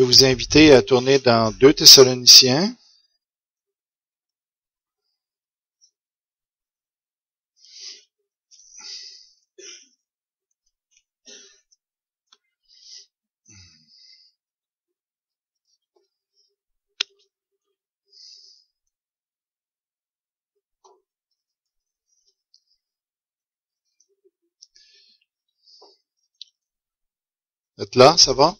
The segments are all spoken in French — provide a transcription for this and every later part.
vous inviter à tourner dans 2 Thessaloniciens. Vous êtes là, ça va?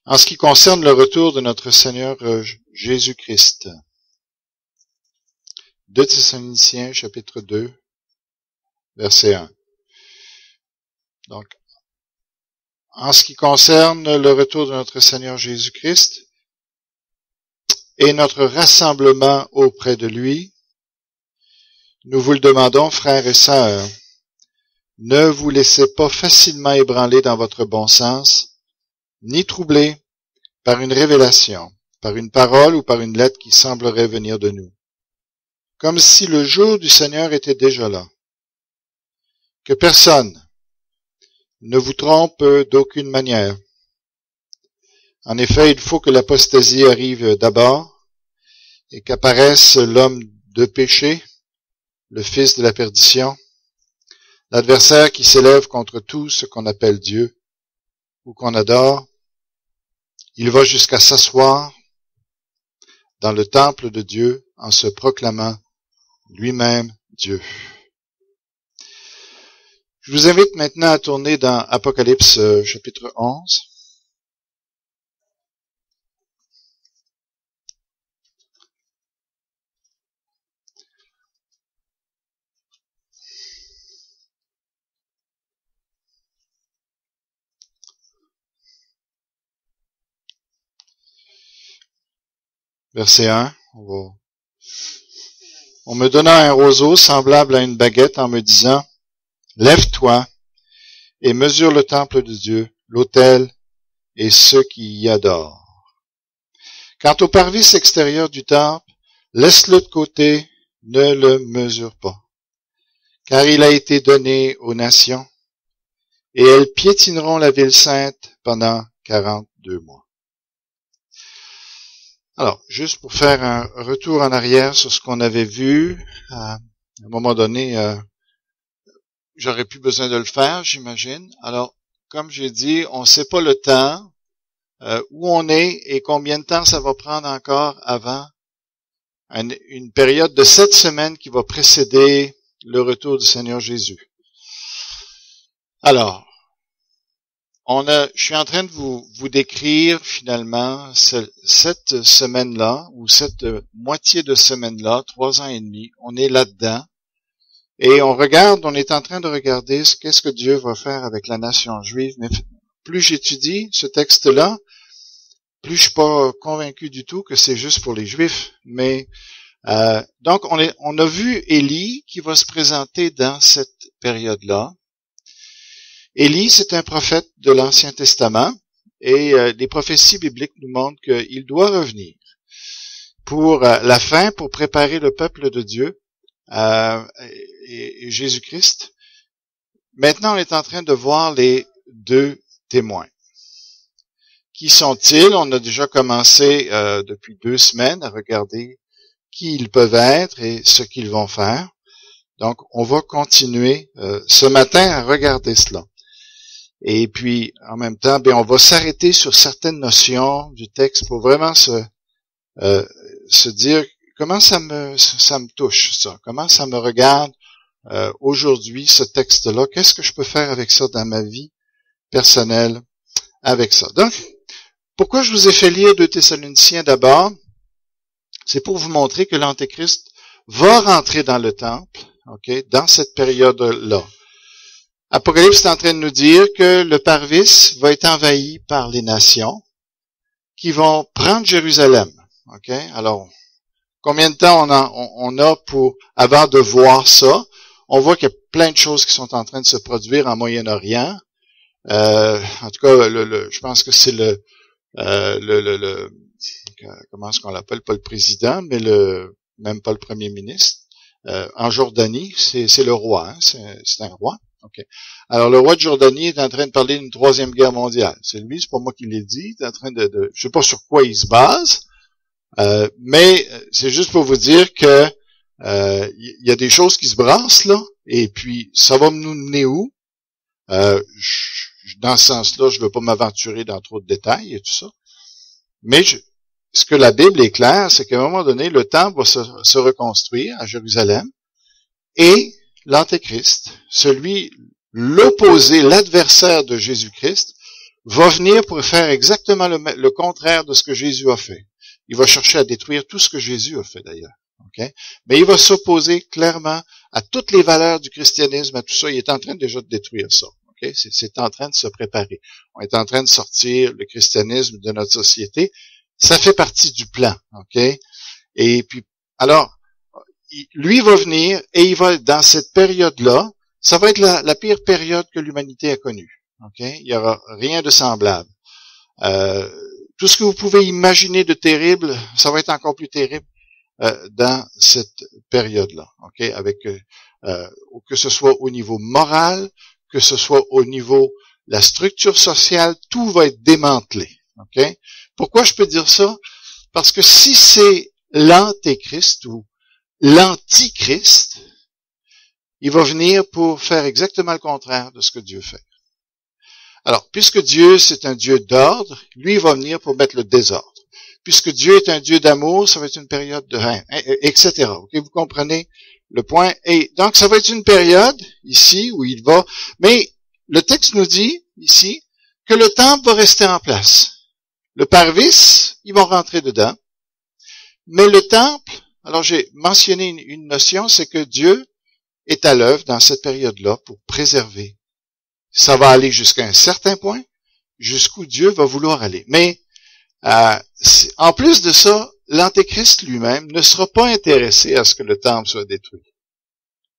En ce qui concerne le retour de notre Seigneur Jésus-Christ. 2 Thessaloniciens, chapitre 2, verset 1. Donc, en ce qui concerne le retour de notre Seigneur Jésus-Christ et notre rassemblement auprès de lui, nous vous le demandons, frères et sœurs, ne vous laissez pas facilement ébranler dans votre bon sens, ni troubler par une révélation, par une parole ou par une lettre qui semblerait venir de nous, comme si le jour du Seigneur était déjà là. Que personne ne vous trompe d'aucune manière. En effet, il faut que l'apostasie arrive d'abord et qu'apparaisse l'homme de péché, le fils de la perdition, l'adversaire qui s'élève contre tout ce qu'on appelle Dieu ou qu'on adore. Il va jusqu'à s'asseoir dans le temple de Dieu en se proclamant lui-même Dieu. Je vous invite maintenant à tourner dans Apocalypse chapitre 11. Verset 1, on me donna un roseau semblable à une baguette en me disant, « Lève-toi et mesure le temple de Dieu, l'autel et ceux qui y adorent. Quant au parvis extérieur du temple, laisse-le de côté, ne le mesure pas, car il a été donné aux nations, et elles piétineront la ville sainte pendant 42 mois. » Alors, juste pour faire un retour en arrière sur ce qu'on avait vu, à un moment donné, j'aurais plus besoin de le faire, j'imagine. Alors, comme j'ai dit, on ne sait pas le temps, où on est et combien de temps ça va prendre encore avant une période de 7 semaines qui va précéder le retour du Seigneur Jésus. Alors, je suis en train de vous décrire finalement cette semaine-là, ou cette moitié de semaine-là, 3 ans et demi, on est là-dedans, et on est en train de regarder qu'est-ce que Dieu va faire avec la nation juive, mais plus j'étudie ce texte-là, plus je suis pas convaincu du tout que c'est juste pour les Juifs, mais donc on a vu Élie qui va se présenter dans cette période-là. Élie, c'est un prophète de l'Ancien Testament et les prophéties bibliques nous montrent qu'il doit revenir pour la fin, pour préparer le peuple de Dieu et Jésus-Christ. Maintenant, on est en train de voir les 2 témoins. Qui sont-ils? On a déjà commencé depuis 2 semaines à regarder qui ils peuvent être et ce qu'ils vont faire. Donc, on va continuer ce matin à regarder cela. Et puis, en même temps, on va s'arrêter sur certaines notions du texte pour vraiment se dire comment ça me touche, ça. Comment ça me regarde aujourd'hui, ce texte-là. Qu'est-ce que je peux faire avec ça dans ma vie personnelle avec ça? Donc, pourquoi je vous ai fait lire 2 Thessaloniciens d'abord? C'est pour vous montrer que l'Antéchrist va rentrer dans le temple, dans cette période-là. Apocalypse est en train de nous dire que le parvis va être envahi par les nations qui vont prendre Jérusalem. Alors, combien de temps on a pour avant de voir ça? On voit qu'il y a plein de choses qui sont en train de se produire en Moyen-Orient. En tout cas, je pense que c'est comment est-ce qu'on l'appelle? Pas le président, mais même pas le premier ministre. En Jordanie, c'est le roi, c'est un roi. OK. Alors, le roi de Jordanie est en train de parler d'une troisième guerre mondiale. C'est lui, c'est pas moi qui l'ai dit. Il est en train je sais pas sur quoi il se base, mais c'est juste pour vous dire que il y a des choses qui se brassent là, et puis ça va nous mener où? Dans ce sens-là, je ne veux pas m'aventurer dans trop de détails et tout ça. Mais ce que la Bible est claire, c'est qu'à un moment donné, le temple va se reconstruire à Jérusalem et l'Antéchrist, l'opposé, l'adversaire de Jésus-Christ, va venir pour faire exactement le contraire de ce que Jésus a fait. Il va chercher à détruire tout ce que Jésus a fait d'ailleurs. Okay? Mais il va s'opposer clairement à toutes les valeurs du christianisme, à tout ça. Il est en train déjà de détruire ça. Okay? C'est en train de se préparer. On est en train de sortir le christianisme de notre société. Ça fait partie du plan. Okay? Et puis, alors, lui va venir et il va, dans cette période-là, ça va être la pire période que l'humanité a connue. Okay? Il n'y aura rien de semblable. Tout ce que vous pouvez imaginer de terrible, ça va être encore plus terrible dans cette période-là. Okay? Avec que ce soit au niveau moral, que ce soit au niveau de la structure sociale, tout va être démantelé. Okay? Pourquoi je peux dire ça? Parce que si c'est l'Antéchrist ou l'Antichrist, il va venir pour faire exactement le contraire de ce que Dieu fait. Alors, puisque Dieu, c'est un Dieu d'ordre, lui, il va venir pour mettre le désordre. Puisque Dieu est un Dieu d'amour, ça va être une période de haine, etc. Okay, vous comprenez le point? Et donc, ça va être une période, ici, où il va... Mais le texte nous dit, ici, que le temple va rester en place. Le parvis, ils vont rentrer dedans. Mais le temple, alors j'ai mentionné une notion, c'est que Dieu est à l'œuvre dans cette période-là pour préserver. Ça va aller jusqu'à un certain point, jusqu'où Dieu va vouloir aller. Mais en plus de ça, l'Antéchrist lui-même ne sera pas intéressé à ce que le temple soit détruit.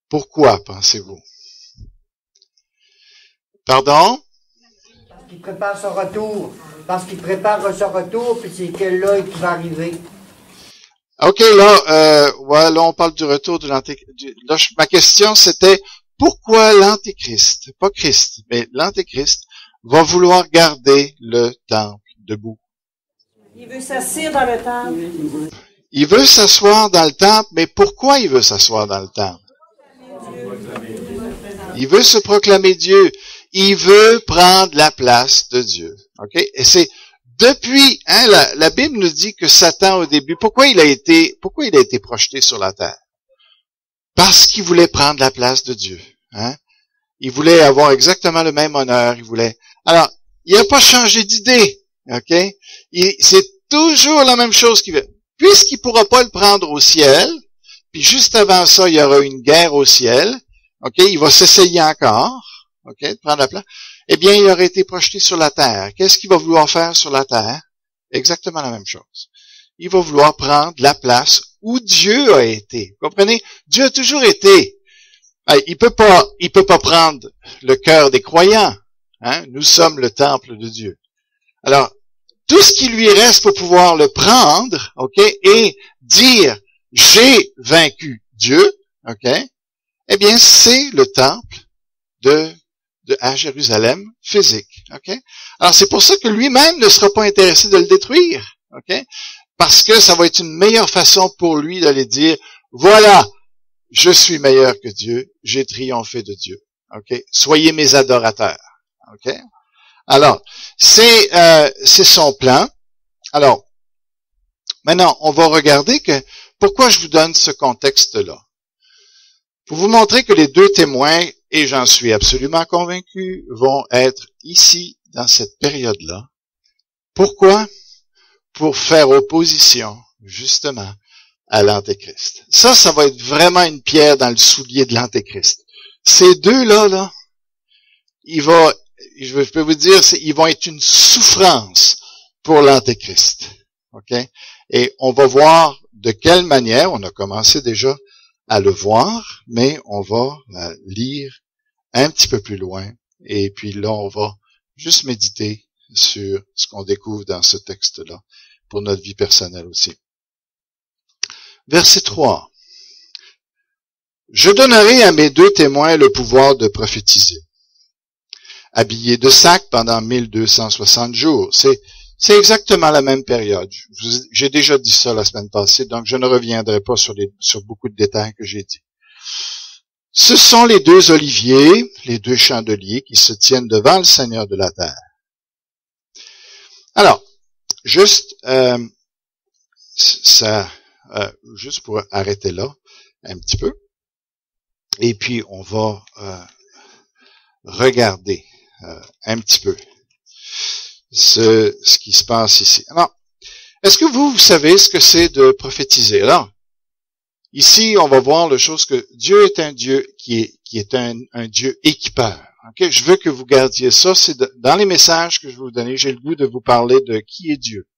Pourquoi, pensez-vous? Pardon? Parce qu'il prépare son retour. Parce qu'il prépare son retour, puis c'est que là qu'il va arriver. OK, là, là, on parle du retour de l'Antéchrist. Là, ma question, c'était pourquoi l'Antéchrist, pas Christ, mais l'Antéchrist, va vouloir garder le temple debout? Il veut s'asseoir dans le temple. Il veut s'asseoir dans le temple, mais pourquoi il veut s'asseoir dans le temple? Il veut se proclamer Dieu. Il veut prendre la place de Dieu. OK? Et c'est depuis, la Bible nous dit que Satan, au début, pourquoi il a été projeté sur la terre? Parce qu'il voulait prendre la place de Dieu. Hein? Il voulait avoir exactement le même honneur. Alors, il n'a pas changé d'idée. OK? C'est toujours la même chose qu'il veut. Puisqu'il ne pourra pas le prendre au ciel, puis juste avant ça, il y aura une guerre au ciel. OK? Il va s'essayer encore. OK? De prendre la place. Eh bien, il aurait été projeté sur la terre. Qu'est-ce qu'il va vouloir faire sur la terre? Exactement la même chose. Il va vouloir prendre la place où Dieu a été. Vous comprenez? Dieu a toujours été. Il peut pas prendre le cœur des croyants. Hein? Nous sommes le temple de Dieu. Alors, tout ce qui lui reste pour pouvoir le prendre, OK, et dire j'ai vaincu Dieu, OK, eh bien, c'est le temple à Jérusalem physique, OK? Alors, c'est pour ça que lui-même ne sera pas intéressé de le détruire, OK? Parce que ça va être une meilleure façon pour lui d'aller dire, voilà, je suis meilleur que Dieu, j'ai triomphé de Dieu, OK? Soyez mes adorateurs, OK? Alors, c'est son plan. Alors, maintenant, on va regarder pourquoi je vous donne ce contexte-là. Pour vous montrer que les deux témoins, et j'en suis absolument convaincu, vont être ici, dans cette période-là. Pourquoi? Pour faire opposition, justement, à l'Antéchrist. Ça va être vraiment une pierre dans le soulier de l'Antéchrist. Ces deux-là, je peux vous dire, ils vont être une souffrance pour l'Antéchrist. OK? Et on va voir de quelle manière, on a commencé déjà à le voir, mais on va lire un petit peu plus loin. Et puis là, on va juste méditer sur ce qu'on découvre dans ce texte-là pour notre vie personnelle aussi. Verset 3. Je donnerai à mes 2 témoins le pouvoir de prophétiser. Habillés de sac pendant 1260 jours. C'est exactement la même période. J'ai déjà dit ça la semaine passée, donc je ne reviendrai pas sur beaucoup de détails que j'ai dit. Ce sont les 2 oliviers, les 2 chandeliers qui se tiennent devant le Seigneur de la terre. Alors, juste pour arrêter là un petit peu, et puis on va regarder un petit peu ce qui se passe ici. Alors, est-ce que vous savez ce que c'est de prophétiser? Alors, ici, on va voir la chose que Dieu est un Dieu qui est un Dieu équipeur. Okay? Je veux que vous gardiez ça. C'est dans les messages que je vais vous donner, j'ai le goût de vous parler de qui est Dieu.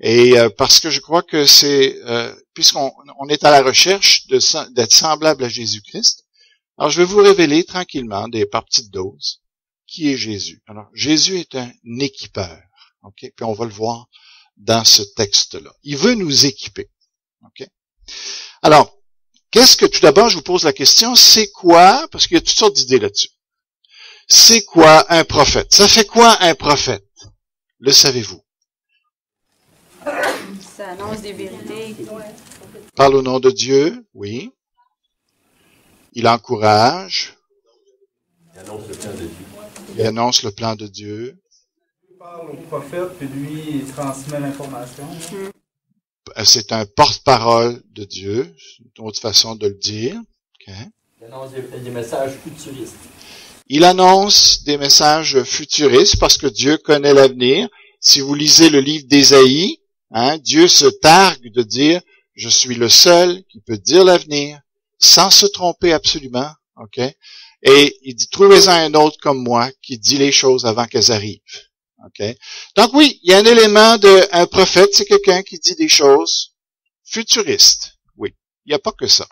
Et parce que je crois que c'est, puisqu'on est à la recherche d'être semblable à Jésus-Christ, alors je vais vous révéler tranquillement, par petites doses, qui est Jésus. Alors, Jésus est un équipeur. Okay? Puis on va le voir dans ce texte-là. Il veut nous équiper. Okay? Alors, tout d'abord, je vous pose la question, c'est quoi, parce qu'il y a toutes sortes d'idées là-dessus. C'est quoi un prophète? Ça fait quoi un prophète? Le savez-vous? Ça annonce des vérités. Parle au nom de Dieu, oui. Il encourage. Il annonce le plan de Dieu. Il annonce le plan de Dieu. Il parle au prophète, puis lui, il transmet l'information. C'est un porte-parole de Dieu, c'est une autre façon de le dire. Okay. Il annonce des messages futuristes. Il annonce des messages futuristes parce que Dieu connaît l'avenir. Si vous lisez le livre d'Ésaïe, Dieu se targue de dire « Je suis le seul qui peut dire l'avenir sans se tromper absolument. » Okay? Et il dit « Trouvez-en un autre comme moi qui dit les choses avant qu'elles arrivent. » Okay? Donc oui, il y a un élément un prophète, c'est quelqu'un qui dit des choses futuristes. Oui, il n'y a pas que ça.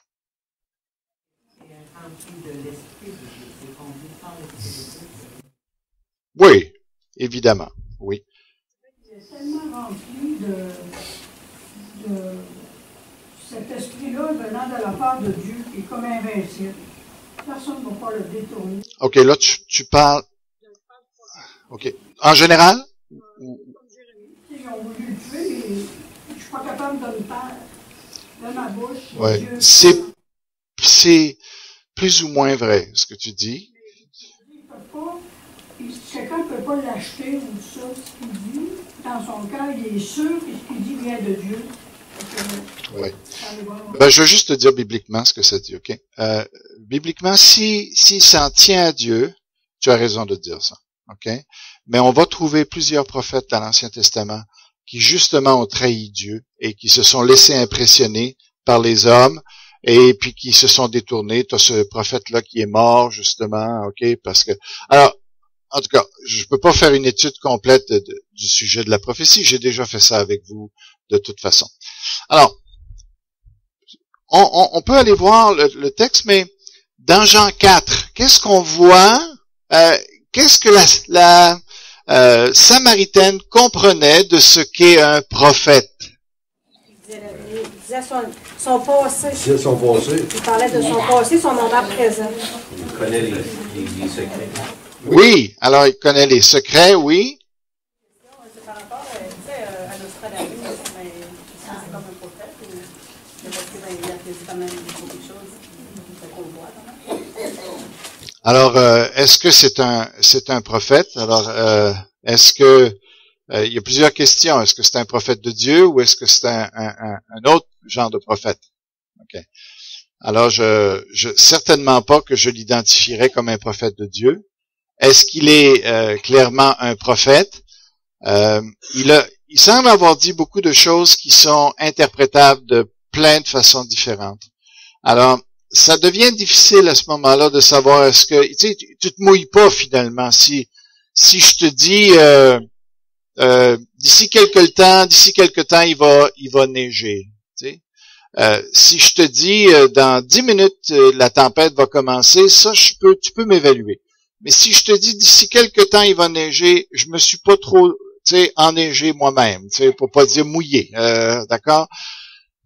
Oui, évidemment, oui. Il est tellement rempli de cet esprit-là venant de la part de Dieu, qui est comme invincible. Personne ne va pas le détourner. OK, là, tu parles... OK. En général? Ils ont voulu le tuer, mais je ne suis pas capable de me taire de ma bouche. Oui. C'est plus ou moins vrai, ce que tu dis. Quelqu'un ne peut pas l'acheter ou ça, ce qu'il dit. Dans son cœur, il est sûr que ce qu'il dit vient de Dieu. Oui. Je vais juste te dire bibliquement ce que ça dit, OK? Bibliquement, si s'en tient à Dieu, tu as raison de dire ça, OK? Mais on va trouver plusieurs prophètes dans l'Ancien Testament qui justement ont trahi Dieu et qui se sont laissés impressionner par les hommes et puis qui se sont détournés. Tu as ce prophète-là qui est mort, justement, OK? Parce que... Alors, en tout cas, je peux pas faire une étude complète du sujet de la prophétie. J'ai déjà fait ça avec vous de toute façon. Alors, on peut aller voir le texte, mais dans Jean 4, qu'est-ce qu'on voit? Qu'est-ce que la Samaritaine comprenait de ce qu'est un prophète? Il disait son passé. Il disait son passé. Il parlait de son passé, son moment présent. Il connaît les secrets. Oui, alors il connaît les secrets, oui. C'est par rapport à Nostradamus, mais c'est comme un prophète, parce qu'il a dit quand même beaucoup de choses qu'on voit quand même. Alors, est-ce que c'est un prophète? Alors, est-ce que il y a plusieurs questions. Est-ce que c'est un prophète de Dieu ou est-ce que c'est un autre genre de prophète? OK. Alors, je certainement pas que je l'identifierais comme un prophète de Dieu. Est-ce qu'il est clairement un prophète? Il semble avoir dit beaucoup de choses qui sont interprétables de plein de façons différentes. Alors, ça devient difficile à ce moment-là de savoir est-ce que tu te mouilles pas finalement. Si je te dis d'ici quelque temps il va neiger. Si je te dis dans 10 minutes la tempête va commencer, ça tu peux m'évaluer. Mais si je te dis d'ici quelque temps il va neiger, je me suis pas trop enneigé moi-même, pour pas dire mouillé. D'accord?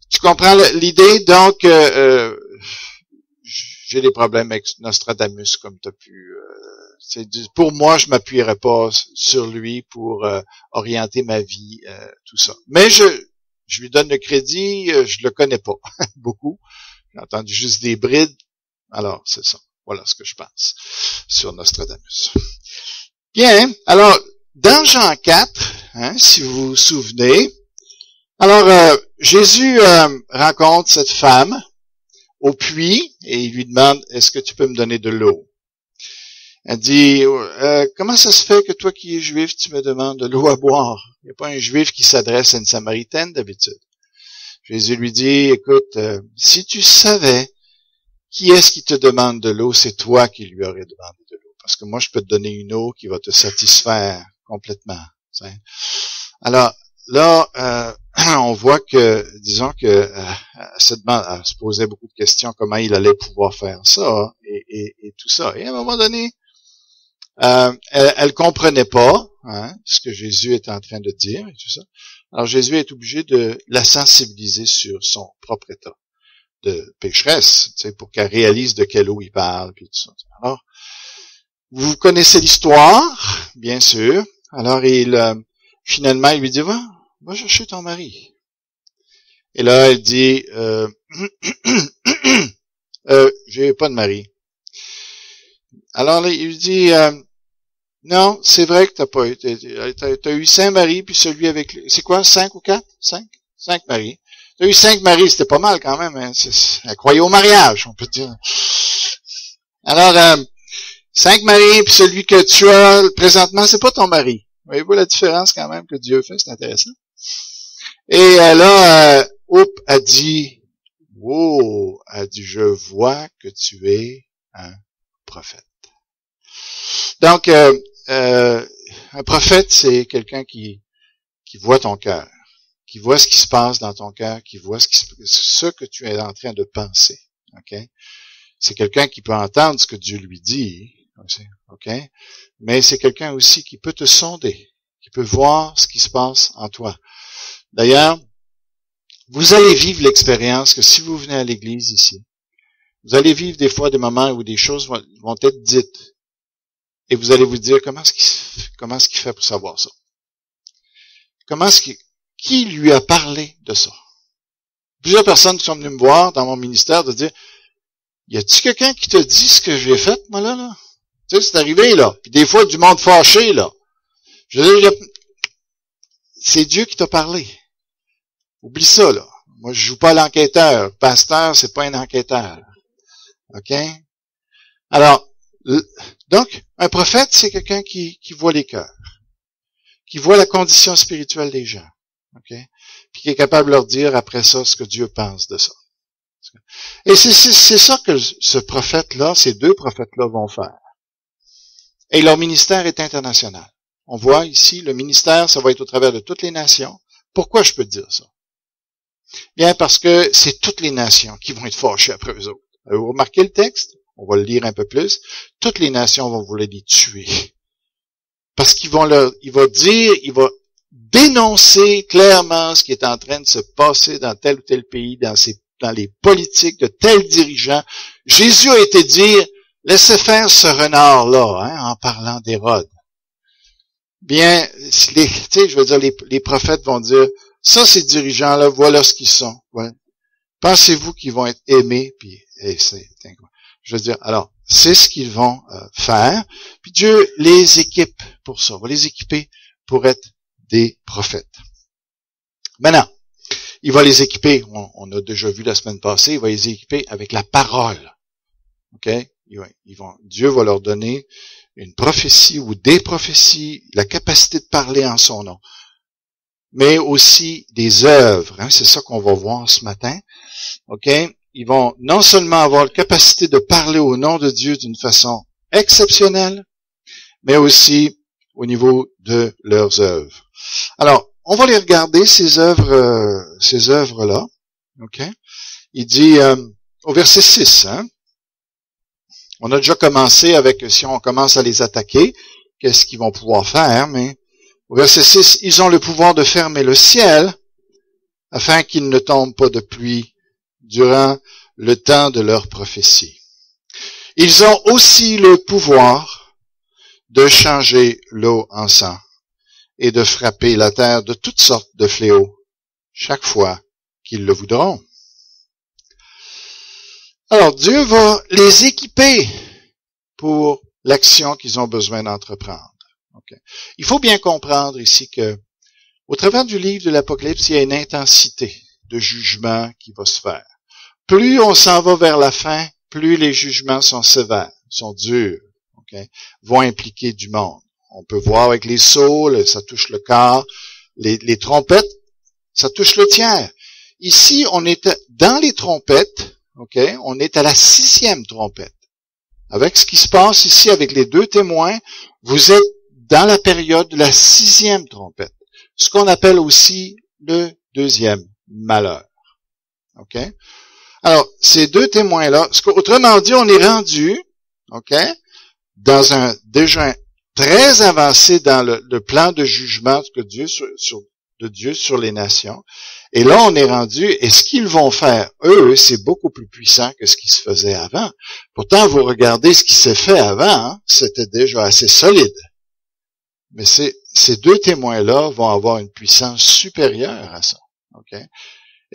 Tu comprends l'idée? Donc j'ai des problèmes avec Nostradamus, comme tu as pu... pour moi, je m'appuierais pas sur lui pour orienter ma vie, tout ça. Mais je lui donne le crédit, je le connais pas beaucoup. J'ai entendu juste des brides. Alors, c'est ça. Voilà ce que je pense sur Nostradamus. Bien, alors, dans Jean 4, si vous vous souvenez, alors Jésus rencontre cette femme au puits et il lui demande, est-ce que tu peux me donner de l'eau? Elle dit, comment ça se fait que toi qui es juif, tu me demandes de l'eau à boire? Il n'y a pas un juif qui s'adresse à une samaritaine d'habitude. Jésus lui dit, écoute, si tu savais qui est-ce qui te demande de l'eau, c'est toi qui lui aurais demandé de l'eau. Parce que moi, je peux te donner une eau qui va te satisfaire complètement. T'sais. Alors, là, on voit que, disons que elle se posait beaucoup de questions, comment il allait pouvoir faire ça, et tout ça. Et à un moment donné, elle comprenait pas ce que Jésus était en train de dire, et tout ça. Alors, Jésus est obligé de la sensibiliser sur son propre état de pécheresse, pour qu'elle réalise de quelle eau il parle, puis tout ça. Alors, vous connaissez l'histoire, bien sûr. Alors, finalement, il lui dit, va chercher ton mari. Et là, elle dit, j'ai pas de mari. Alors, là, il lui dit, non, c'est vrai que t'as eu 5 maris, puis celui avec, c'est quoi, 5 ou 4? 5 maris. T'as eu 5 maris, c'était pas mal quand même, elle croyait au mariage, on peut dire. Alors, 5 maris, puis celui que tu as présentement, c'est pas ton mari. Voyez-vous la différence quand même que Dieu fait, c'est intéressant. Et là, elle dit, je vois que tu es un prophète. Donc, un prophète, c'est quelqu'un qui voit ton cœur, qui voit ce qui se passe dans ton cœur, qui voit ce que tu es en train de penser. Ok? C'est quelqu'un qui peut entendre ce que Dieu lui dit, ok? Mais c'est quelqu'un aussi qui peut te sonder, qui peut voir ce qui se passe en toi. D'ailleurs, vous allez vivre l'expérience que si vous venez à l'église ici, vous allez vivre des fois des moments où des choses vont être dites. Et vous allez vous dire, comment est-ce qu'il fait pour savoir ça? Qui lui a parlé de ça? Plusieurs personnes qui sont venues me voir dans mon ministère de dire, y a-t-il quelqu'un qui te dit ce que j'ai fait, moi, là? Tu sais, c'est arrivé, là. Puis des fois, du monde fâché, là. Je veux dire, c'est Dieu qui t'a parlé. Oublie ça, là. Moi, je joue pas à l'enquêteur. Pasteur, c'est pas un enquêteur. OK? Alors, donc, un prophète, c'est quelqu'un qui voit les cœurs, qui voit la condition spirituelle des gens, ok, puis qui est capable de leur dire après ça ce que Dieu pense de ça. Et c'est ça que ce prophète-là, ces 2 prophètes-là vont faire. Et leur ministère est international. On voit ici, le ministère, ça va être au travers de toutes les nations. Pourquoi je peux dire ça? Bien, parce que c'est toutes les nations qui vont être fâchées après eux autres. Vous remarquez le texte? On va le lire un peu plus. Toutes les nations vont vouloir les tuer. Parce il va dénoncer clairement ce qui est en train de se passer dans tel ou tel pays, dans les politiques de tels dirigeants. Jésus a été dire, laissez faire ce renard-là, en parlant d'Hérode. Bien, les prophètes vont dire, ça, ces dirigeants-là, voilà ce qu'ils sont. Ouais. Pensez-vous qu'ils vont être aimés? Puis, c'est incroyable. Je veux dire, alors, c'est ce qu'ils vont faire. Puis Dieu les équipe pour ça. On va les équiper pour être des prophètes. Maintenant, il va les équiper, on a déjà vu la semaine passée, il va les équiper avec la parole. OK? Dieu va leur donner une prophétie ou des prophéties, la capacité de parler en son nom. Mais aussi des œuvres. C'est ça qu'on va voir ce matin. OK? Ils vont non seulement avoir la capacité de parler au nom de Dieu d'une façon exceptionnelle, mais aussi au niveau de leurs œuvres. Alors, on va les regarder, ces œuvres-là. OK? Il dit, au verset 6, on a déjà commencé avec, si on commence à les attaquer, qu'est-ce qu'ils vont pouvoir faire, mais au verset 6, ils ont le pouvoir de fermer le ciel, afin qu'il ne tombe pas de pluie durant le temps de leur prophétie. Ils ont aussi le pouvoir de changer l'eau en sang et de frapper la terre de toutes sortes de fléaux chaque fois qu'ils le voudront. Alors, Dieu va les équiper pour l'action qu'ils ont besoin d'entreprendre. Okay. Il faut bien comprendre ici que, au travers du livre de l'Apocalypse, il y a une intensité de jugement qui va se faire. Plus on s'en va vers la fin, plus les jugements sont sévères, sont durs, okay, vont impliquer du monde. On peut voir avec les sceaux, ça touche le corps, les trompettes, ça touche le tiers. Ici, on est dans les trompettes, okay, on est à la 6e trompette. Avec ce qui se passe ici avec les 2 témoins, vous êtes dans la période de la 6e trompette. Ce qu'on appelle aussi le 2e malheur. OK? Alors, ces 2 témoins-là, autrement dit, on est rendu, OK, dans un déjà très avancé dans le plan de jugement de Dieu sur les nations. Et là, on est rendu, et ce qu'ils vont faire, eux, c'est beaucoup plus puissant que ce qui se faisait avant. Pourtant, vous regardez ce qui s'est fait avant, hein, c'était déjà assez solide. Mais ces 2 témoins-là vont avoir une puissance supérieure à ça. Okay?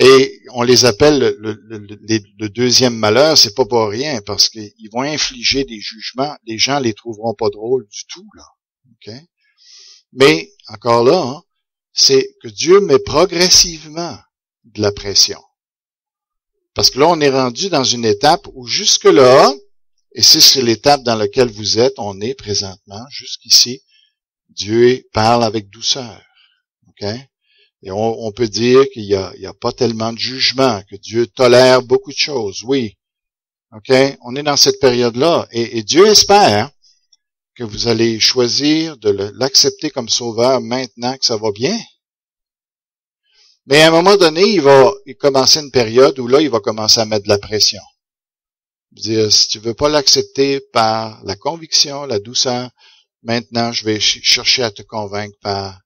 Et on les appelle le 2e malheur, c'est pas pour rien, parce qu'ils vont infliger des jugements, les gens les trouveront pas drôles du tout, là. Okay? Mais, encore là, hein, c'est que Dieu met progressivement de la pression. Parce que là, on est rendu dans une étape où jusque-là, et c'est l'étape dans laquelle vous êtes, on est présentement, jusqu'ici, Dieu parle avec douceur. OK? Et on peut dire qu'il y a pas tellement de jugement, que Dieu tolère beaucoup de choses. Oui. OK? On est dans cette période-là. Et Dieu espère que vous allez choisir de l'accepter comme sauveur maintenant que ça va bien. Mais à un moment donné, il va commencer une période où là, il va commencer à mettre de la pression. Dire, si tu veux pas l'accepter par la conviction, la douceur, maintenant, je vais chercher à te convaincre par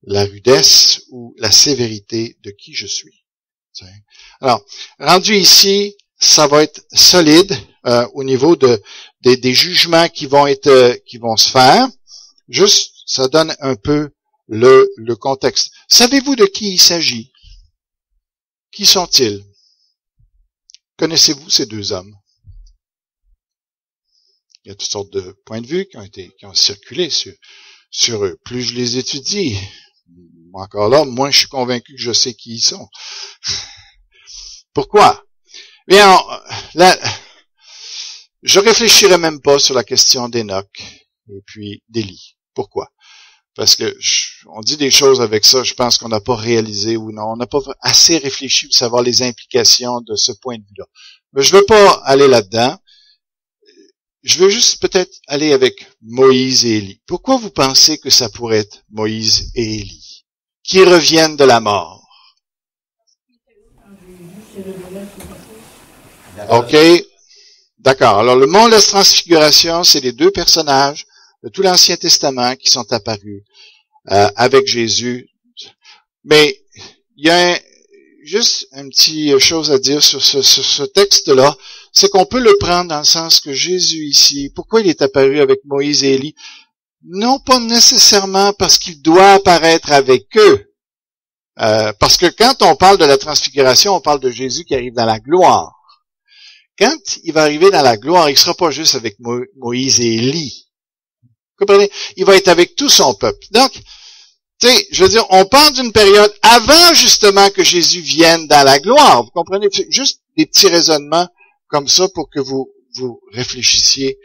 la rudesse ou la sévérité de qui je suis. Alors, rendu ici, ça va être solide au niveau des jugements qui vont se faire. Juste, ça donne un peu le contexte. Savez-vous de qui il s'agit? Qui sont-ils? Connaissez-vous ces 2 hommes? Il y a toutes sortes de points de vue qui ont circulé sur eux. Plus je les étudie, encore là, moi je suis convaincu que je sais qui ils sont. Pourquoi? Bien, là, je réfléchirai même pas sur la question d'Enoch et puis d'Élie. Pourquoi? Parce que on dit des choses avec ça, je pense qu'on n'a pas réalisé ou non, on n'a pas assez réfléchi pour savoir les implications de ce point de vue-là. Mais je ne veux pas aller là-dedans. Je veux juste peut-être aller avec Moïse et Élie. Pourquoi vous pensez que ça pourrait être Moïse et Élie, qui reviennent de la mort? OK. D'accord. Alors, le mont de la transfiguration, c'est les 2 personnages de tout l'Ancien Testament qui sont apparus avec Jésus. Mais il y a juste une petite chose à dire sur ce texte-là, c'est qu'on peut le prendre dans le sens que Jésus ici, pourquoi il est apparu avec Moïse et Élie? Non pas nécessairement parce qu'il doit apparaître avec eux. Parce que quand on parle de la transfiguration, on parle de Jésus qui arrive dans la gloire. Quand il va arriver dans la gloire, il ne sera pas juste avec Moïse et Élie. Vous comprenez? Il va être avec tout son peuple. Donc, tu sais, je veux dire, on parle d'une période avant justement que Jésus vienne dans la gloire. Vous comprenez? Juste des petits raisonnements comme ça pour que vous réfléchissiez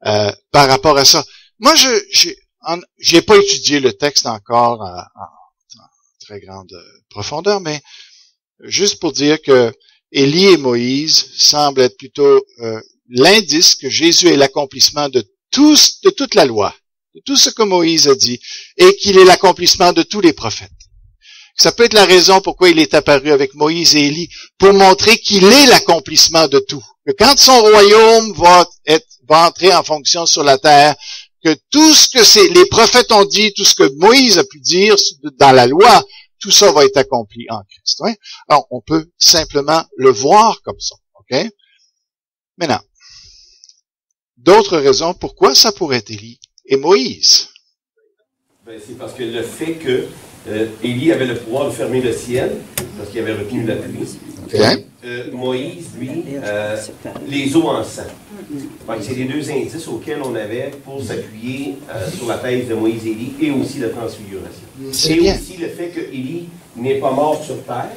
par rapport à ça. Moi, j'ai pas étudié le texte encore en très grande profondeur, mais juste pour dire que Élie et Moïse semblent être plutôt l'indice que Jésus est l'accomplissement de toute la loi, de tout ce que Moïse a dit, et qu'il est l'accomplissement de tous les prophètes. Ça peut être la raison pourquoi il est apparu avec Moïse et Élie, pour montrer qu'il est l'accomplissement de tout. Que quand son royaume va entrer en fonction sur la terre, que tout ce que les prophètes ont dit, tout ce que Moïse a pu dire dans la loi, tout ça va être accompli en Christ. Hein? Alors, on peut simplement le voir comme ça. OK? Maintenant, d'autres raisons pourquoi ça pourrait être Élie et Moïse. Ben, c'est parce que le fait que Élie avait le pouvoir de fermer le ciel, parce qu'il avait retenu la pluie. Okay. Moïse, lui, les eaux en sang. C'est les deux indices auxquels on avait pour s'appuyer sur la thèse de Moïse et Élie et aussi la transfiguration. C'est et bien. aussi le fait que Élie n'est pas mort sur terre.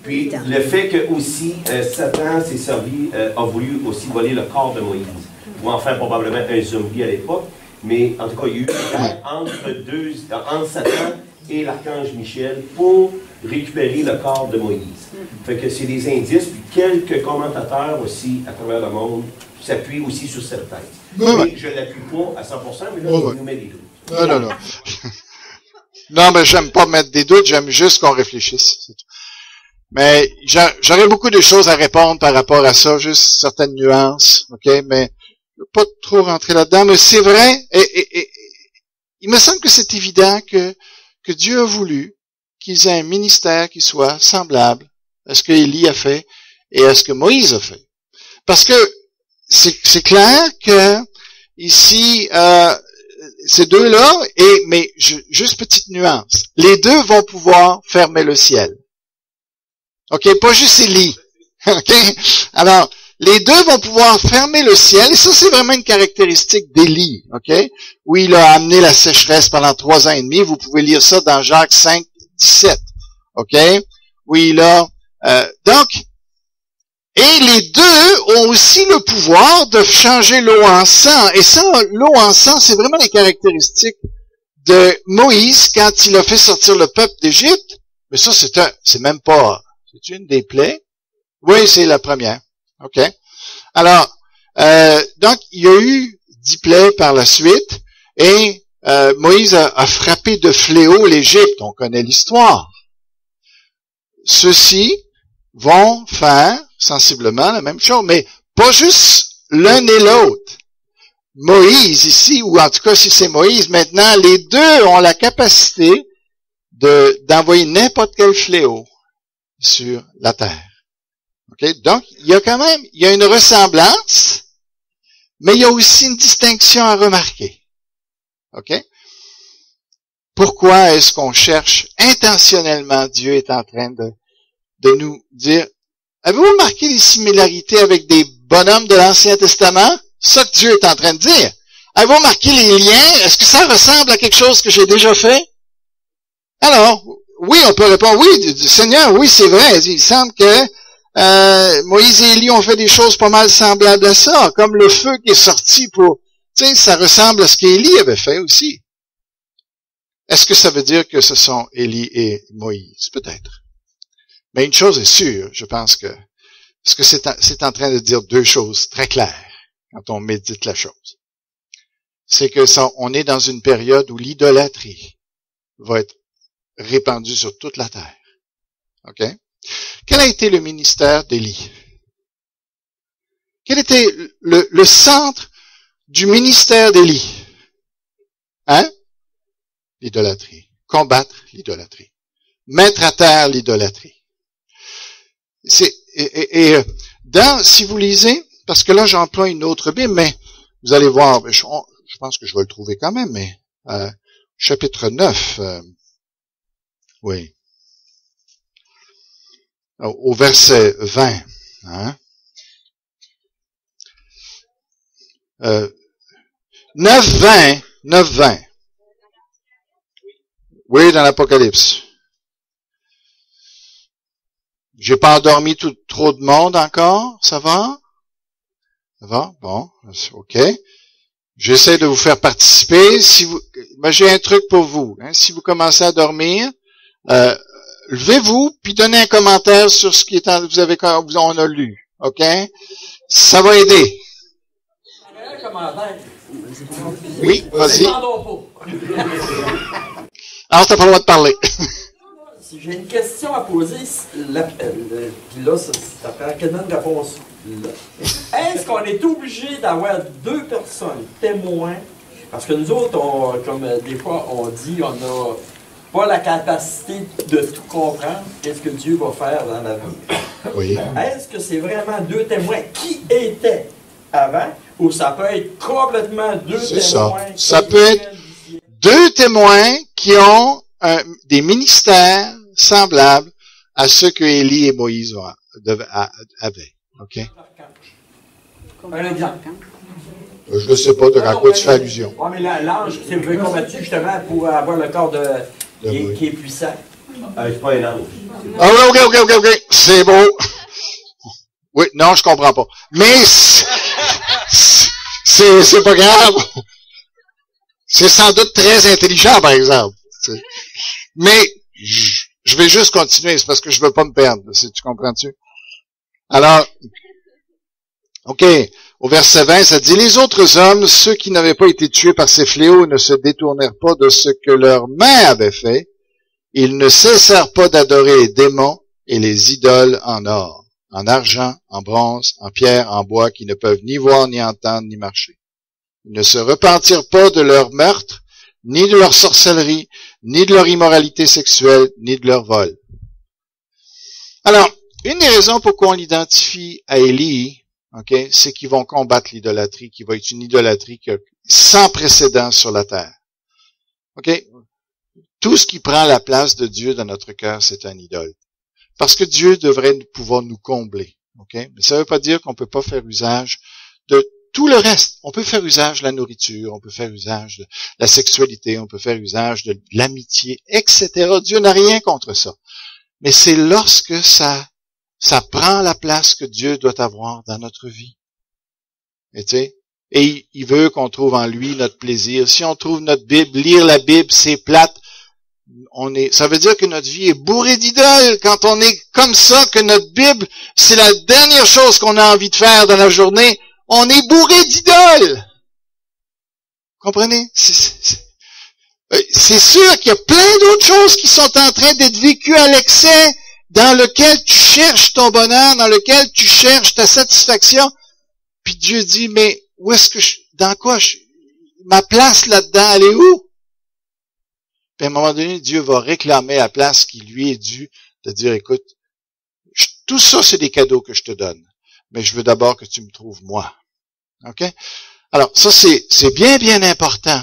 Puis le fait que aussi Satan s'est servi, a voulu aussi voler le corps de Moïse. Ou en faire probablement un zombie à l'époque. Mais en tout cas, il y a eu une guerre entre Satan et l'archange Michel pour récupérer le corps de Moïse. Fait que c'est des indices, puis quelques commentateurs aussi à travers le monde s'appuient aussi sur cette thèse. Mais je ne l'appuie pas à 100%, mais là, je nous mets des doutes. Non. Non, mais j'aime pas mettre des doutes, j'aime juste qu'on réfléchisse. C'est tout. Mais j'aurais beaucoup de choses à répondre par rapport à ça, juste certaines nuances, ok, mais je ne veux pas trop rentrer là-dedans, mais c'est vrai, et il me semble que c'est évident que Dieu a voulu qu'ils aient un ministère qui soit semblable à ce que Élie a fait et à ce que Moïse a fait. Parce que c'est clair que ici, ces deux-là, mais juste petite nuance, les deux vont pouvoir fermer le ciel. OK? Pas juste Élie. OK? Alors, les deux vont pouvoir fermer le ciel, et ça, c'est vraiment une caractéristique d'Élie, OK? Où il a amené la sécheresse pendant 3 ans et demi. Vous pouvez lire ça dans Jacques 5, 17, OK? Où il a... donc, et les deux ont aussi le pouvoir de changer l'eau en sang. Et ça, l'eau en sang, c'est vraiment les caractéristiques de Moïse quand il a fait sortir le peuple d'Égypte. Mais ça, c'est même pas... C'est une des plaies? Oui, c'est la première. OK. Alors, donc, il y a eu 10 plaies par la suite, et Moïse a frappé de fléau l'Égypte. On connaît l'histoire. Ceux-ci vont faire sensiblement la même chose, mais pas juste l'un et l'autre. Moïse ici, ou en tout cas si c'est Moïse, maintenant, les deux ont la capacité d'envoyer n'importe quel fléau sur la terre. Okay? Donc, il y a une ressemblance, mais il y a aussi une distinction à remarquer. OK? Pourquoi est-ce qu'on cherche intentionnellement, Dieu est en train de nous dire, avez-vous remarqué les similarités avec des bonhommes de l'Ancien Testament? C'est ça que Dieu est en train de dire. Avez-vous remarqué les liens? Est-ce que ça ressemble à quelque chose que j'ai déjà fait? Alors, oui, on peut répondre, oui, Seigneur, oui, c'est vrai. Il semble que Moïse et Élie ont fait des choses pas mal semblables à ça, comme le feu qui est sorti pour... Tu sais, ça ressemble à ce qu'Élie avait fait aussi. Est-ce que ça veut dire que ce sont Élie et Moïse? Peut-être. Mais une chose est sûre, je pense que c'est en train de dire deux choses très claires quand on médite la chose. C'est que on est dans une période où l'idolâtrie va être répandue sur toute la terre. OK? Quel a été le ministère d'Élie? Quel était le centre du ministère d'Élie? Hein? L'idolâtrie. Combattre l'idolâtrie. Mettre à terre l'idolâtrie. Si vous lisez, parce que là j'emploie une autre Bible, mais vous allez voir, je pense que je vais le trouver quand même, mais chapitre 9, oui, au verset 20, hein? 9-20, oui, dans l'Apocalypse. J'ai pas endormi trop de monde encore, ça va? Ça va? Bon, OK. J'essaie de vous faire participer. J'ai un truc pour vous. Hein. Si vous commencez à dormir, levez-vous, puis donnez un commentaire sur ce qui est on a lu. OK? Ça va aider. Un commentaire. Oui, vas-y. Alors, Alors, t'as pas le droit de parler. si j'ai une question à poser, puis là, ça prend quasiment une réponse. Est-ce qu'on est obligé d'avoir 2 personnes témoins? Parce que nous autres, comme des fois on dit, on n'a pas la capacité de tout comprendre. Qu'est-ce que Dieu va faire dans la vie? Oui. Est-ce que c'est vraiment 2 témoins qui étaient avant, Ou ça peut être complètement deux C'est témoins. ça. Ça peut être deux témoins qui ont des ministères semblables à ceux que Élie et Moïse avaient. OK? Un exemple. Je ne sais pas de à quoi tu fais allusion. Oui, mais l'ange qui s'est levé combattu justement pour avoir le corps qui est puissant. C'est pas un ange. Ah oui, OK. C'est beau. Oui, non, je comprends pas. Mais c'est pas grave. C'est sans doute très intelligent, par exemple. Mais je vais juste continuer, c'est parce que je veux pas me perdre. Tu comprends-tu? Alors, OK, au verset 20, ça dit, « Les autres hommes, ceux qui n'avaient pas été tués par ces fléaux, ne se détournèrent pas de ce que leurs mains avaient fait. Ils ne cessèrent pas d'adorer les démons et les idoles en or, en argent, en bronze, en pierre, en bois, qui ne peuvent ni voir, ni entendre, ni marcher. Ils ne se repentirent pas de leur meurtre, ni de leur sorcellerie, ni de leur immoralité sexuelle, ni de leur vol. » Alors, une des raisons pourquoi on l'identifie à Élie, okay, c'est qu'ils vont combattre l'idolâtrie, qui va être une idolâtrie sans précédent sur la terre. OK? Tout ce qui prend la place de Dieu dans notre cœur, c'est un idole. Parce que Dieu devrait pouvoir nous combler. OK? Mais ça ne veut pas dire qu'on ne peut pas faire usage de tout le reste. On peut faire usage de la nourriture, on peut faire usage de la sexualité, on peut faire usage de l'amitié, etc. Dieu n'a rien contre ça. Mais c'est lorsque ça prend la place que Dieu doit avoir dans notre vie. Et tu sais, et il veut qu'on trouve en lui notre plaisir. Si on trouve notre Bible, lire la Bible, c'est plate. Ça veut dire que notre vie est bourrée d'idoles. Quand on est comme ça, que notre Bible, c'est la dernière chose qu'on a envie de faire dans la journée, on est bourré d'idoles. Comprenez? C'est sûr qu'il y a plein d'autres choses qui sont en train d'être vécues à l'excès, dans lequel tu cherches ton bonheur, dans lequel tu cherches ta satisfaction. Puis Dieu dit, mais où est-ce que ma place là-dedans, elle est où? Puis à un moment donné, Dieu va réclamer la place qui lui est due, de dire, écoute, tout ça, c'est des cadeaux que je te donne. Mais je veux d'abord que tu me trouves moi. OK? Alors, ça, c'est bien, bien important.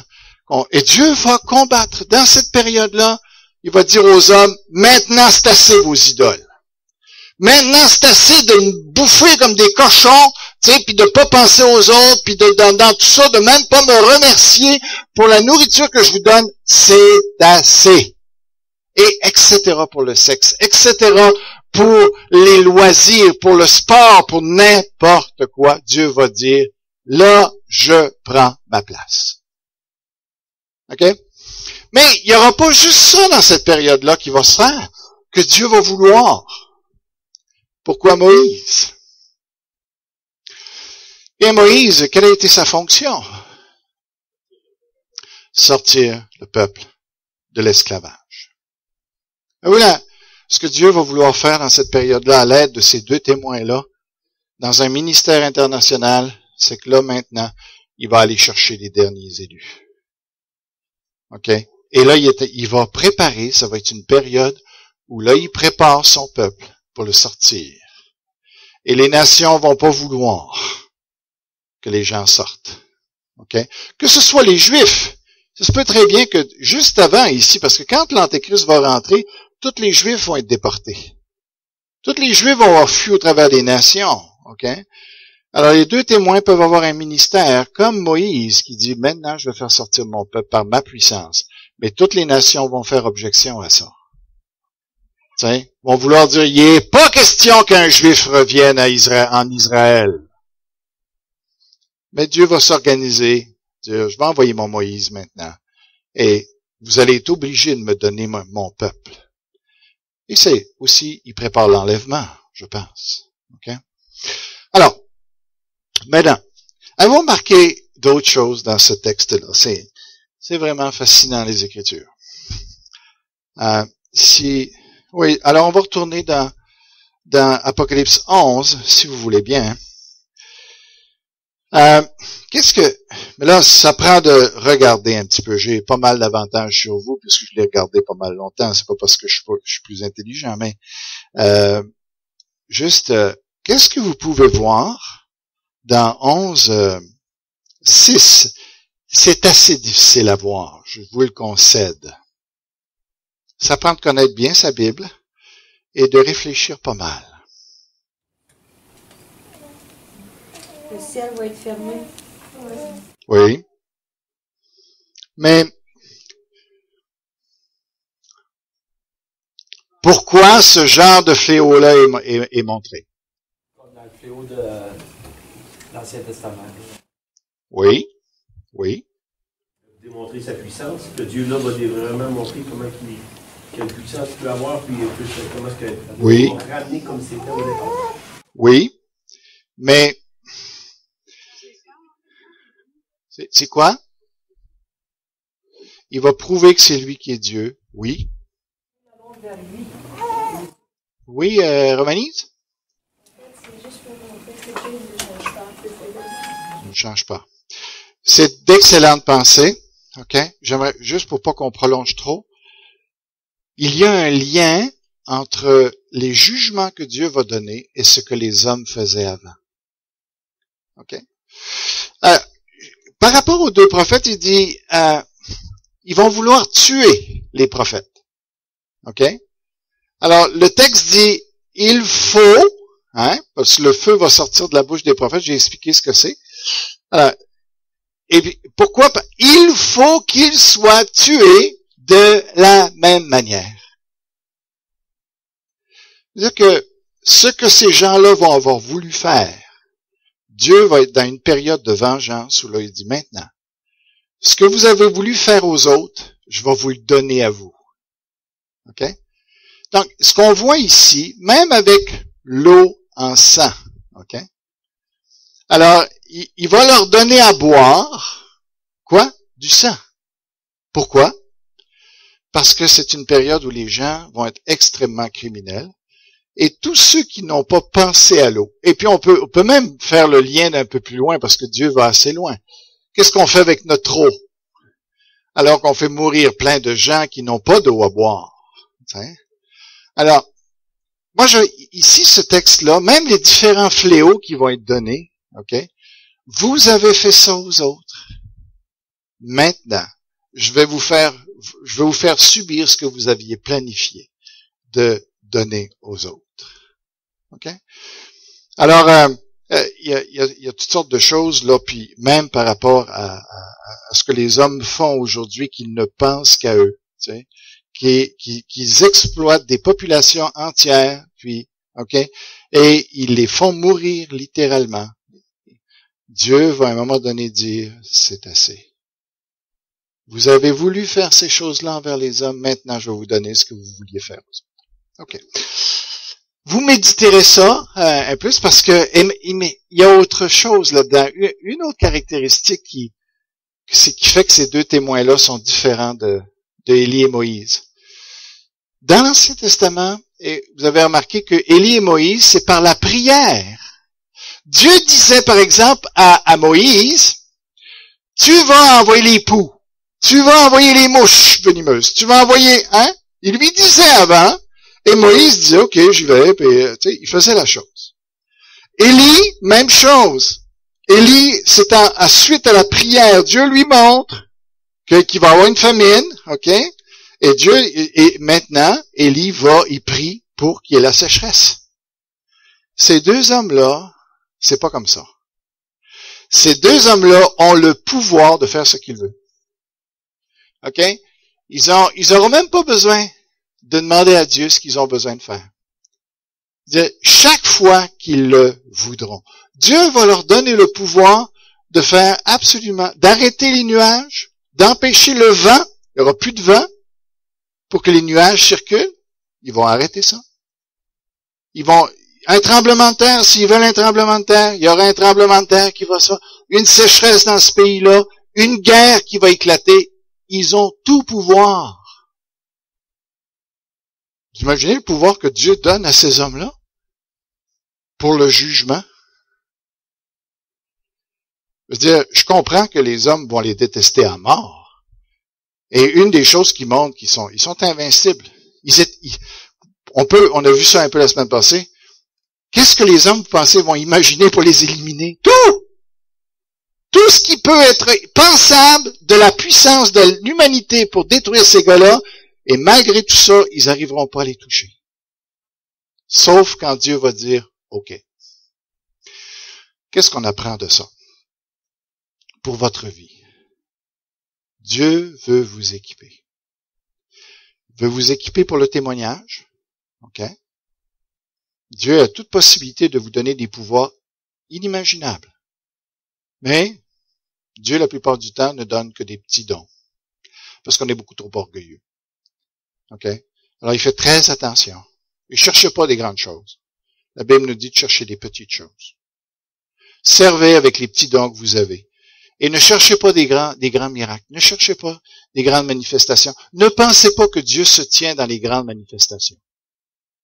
Et Dieu va combattre dans cette période-là. Il va dire aux hommes, maintenant c'est assez vos idoles. Maintenant c'est assez de me bouffer comme des cochons, tu sais, puis de pas penser aux autres, puis dans tout ça, de même pas me remercier pour la nourriture que je vous donne, c'est assez. Et etc. pour le sexe, etc. pour les loisirs, pour le sport, pour n'importe quoi. Dieu va dire, là, je prends ma place. OK? Mais il n'y aura pas juste ça dans cette période-là qui va se faire, que Dieu va vouloir. Pourquoi Moïse? Et Moïse, quelle a été sa fonction? Sortir le peuple de l'esclavage. Et voilà ce que Dieu va vouloir faire dans cette période-là, à l'aide de ces deux témoins-là, dans un ministère international, c'est que là, maintenant, il va aller chercher les derniers élus. OK? Et là, il va préparer, ça va être une période où là, il prépare son peuple pour le sortir. Et les nations vont pas vouloir que les gens sortent. OK? Que ce soit les Juifs. Ça se peut très bien que juste avant ici, parce que quand l'Antéchrist va rentrer, tous les Juifs vont être déportés. Tous les Juifs vont avoir fui au travers des nations. OK? Alors, les deux témoins peuvent avoir un ministère, comme Moïse, qui dit, maintenant, je vais faire sortir mon peuple par ma puissance. Mais toutes les nations vont faire objection à ça. T'sais, vont vouloir dire, il n'est pas question qu'un Juif revienne en Israël. Mais Dieu va s'organiser, dire, je vais envoyer mon Moïse maintenant. Et vous allez être obligés de me donner mon peuple. Et c'est aussi, il prépare l'enlèvement, je pense. OK? Alors, maintenant, avez-vous remarqué d'autres choses dans ce texte-là? C'est vraiment fascinant, les Écritures. Oui, alors on va retourner dans Apocalypse 11, si vous voulez bien. Mais là, ça prend de regarder un petit peu. J'ai pas mal d'avantages sur vous, puisque je l'ai regardé pas mal longtemps. C'est pas parce que je suis plus intelligent, mais qu'est-ce que vous pouvez voir dans 6, c'est assez difficile à voir, je vous le concède. Ça prend de connaître bien sa Bible et de réfléchir pas mal. Le ciel va être fermé. Oui. Mais pourquoi ce genre de fléau-là est montré? Comme dans le fléau de l'Ancien Testament. Oui. Oui. Démontrer sa puissance, que Dieu là va vraiment montrer quelle puissance il peut avoir, puis comment est-ce qu'il va ramener comme c'était au départ. Oui. Mais c'est quoi? Il va prouver que c'est lui qui est Dieu. Oui. Oui, Romanise? C'est juste pour montrer que Dieu ne change pas. Il ne change pas. C'est d'excellentes pensées. OK? J'aimerais, juste pour pas qu'on prolonge trop, il y a un lien entre les jugements que Dieu va donner et ce que les hommes faisaient avant. OK? Par rapport aux deux prophètes, il dit, ils vont vouloir tuer les prophètes. OK? Alors, le texte dit, il faut, parce que le feu va sortir de la bouche des prophètes, j'ai expliqué ce que c'est. Alors, et puis, pourquoi? Il faut qu'ils soient tués de la même manière. C'est-à-dire que ce que ces gens-là vont avoir voulu faire, Dieu va être dans une période de vengeance où là, il dit maintenant, ce que vous avez voulu faire aux autres, je vais vous le donner à vous. OK? Donc, ce qu'on voit ici, même avec l'eau en sang, OK? Alors, il va leur donner à boire, quoi? Du sang. Pourquoi? Parce que c'est une période où les gens vont être extrêmement criminels. Et tous ceux qui n'ont pas pensé à l'eau. Et puis on peut même faire le lien d'un peu plus loin parce que Dieu va assez loin. Qu'est-ce qu'on fait avec notre eau? Alors qu'on fait mourir plein de gens qui n'ont pas d'eau à boire. Alors, moi, ici, ce texte-là, même les différents fléaux qui vont être donnés, OK? Vous avez fait ça aux autres. Maintenant, je vais vous faire subir ce que vous aviez planifié de donner aux autres. OK? Alors, il y a toutes sortes de choses, là, puis même par rapport à ce que les hommes font aujourd'hui, qu'ils ne pensent qu'à eux, tu sais, qu'ils exploitent des populations entières, puis, OK? Et ils les font mourir littéralement. Dieu va à un moment donné dire, c'est assez. Vous avez voulu faire ces choses-là envers les hommes, maintenant je vais vous donner ce que vous vouliez faire aux autres. OK. Vous méditerez ça un peu, parce que il y a autre chose là-dedans. Une autre caractéristique qui fait que ces deux témoins-là sont différents de Élie et Moïse. Dans l'Ancien Testament, et vous avez remarqué que Élie et Moïse, c'est par la prière. Dieu disait, par exemple, à Moïse, tu vas envoyer les poux, tu vas envoyer les mouches venimeuses, tu vas envoyer, Il lui disait avant, et Moïse disait, OK, j'y vais, puis, il faisait la chose. Élie, même chose. Élie, c'est suite à la prière, Dieu lui montre qu'il va avoir une famine, OK? Et maintenant, Élie il prie pour qu'il y ait la sécheresse. Ces deux hommes-là, c'est pas comme ça. Ces deux hommes-là ont le pouvoir de faire ce qu'ils veulent. OK? Ils auront même pas besoin de demander à Dieu ce qu'ils ont besoin de faire. Chaque fois qu'ils le voudront. Dieu va leur donner le pouvoir de faire absolument, d'arrêter les nuages, d'empêcher le vent. Il n'y aura plus de vent pour que les nuages circulent. Ils vont arrêter ça. Un tremblement de terre, s'ils veulent un tremblement de terre, il y aura un tremblement de terre qui va se faire. Une sécheresse dans ce pays-là, une guerre qui va éclater. Ils ont tout pouvoir. Vous imaginez le pouvoir que Dieu donne à ces hommes-là pour le jugement? Je veux dire, je comprends que les hommes vont les détester à mort. Et une des choses qui montrent qu'ils sont invincibles. On a vu ça un peu la semaine passée. Qu'est-ce que les hommes, vous pensez, vont imaginer pour les éliminer? Tout! Tout ce qui peut être pensable de la puissance de l'humanité pour détruire ces gars-là, et malgré tout ça, ils n'arriveront pas à les toucher. Sauf quand Dieu va dire, OK. Qu'est-ce qu'on apprend de ça? Pour votre vie. Dieu veut vous équiper. Il veut vous équiper pour le témoignage. OK? Dieu a toute possibilité de vous donner des pouvoirs inimaginables. Mais Dieu, la plupart du temps, ne donne que des petits dons. Parce qu'on est beaucoup trop orgueilleux. OK? Alors, il fait très attention. Ne cherchez pas des grandes choses. La Bible nous dit de chercher des petites choses. Servez avec les petits dons que vous avez. Et ne cherchez pas des grands miracles. Ne cherchez pas des grandes manifestations. Ne pensez pas que Dieu se tient dans les grandes manifestations.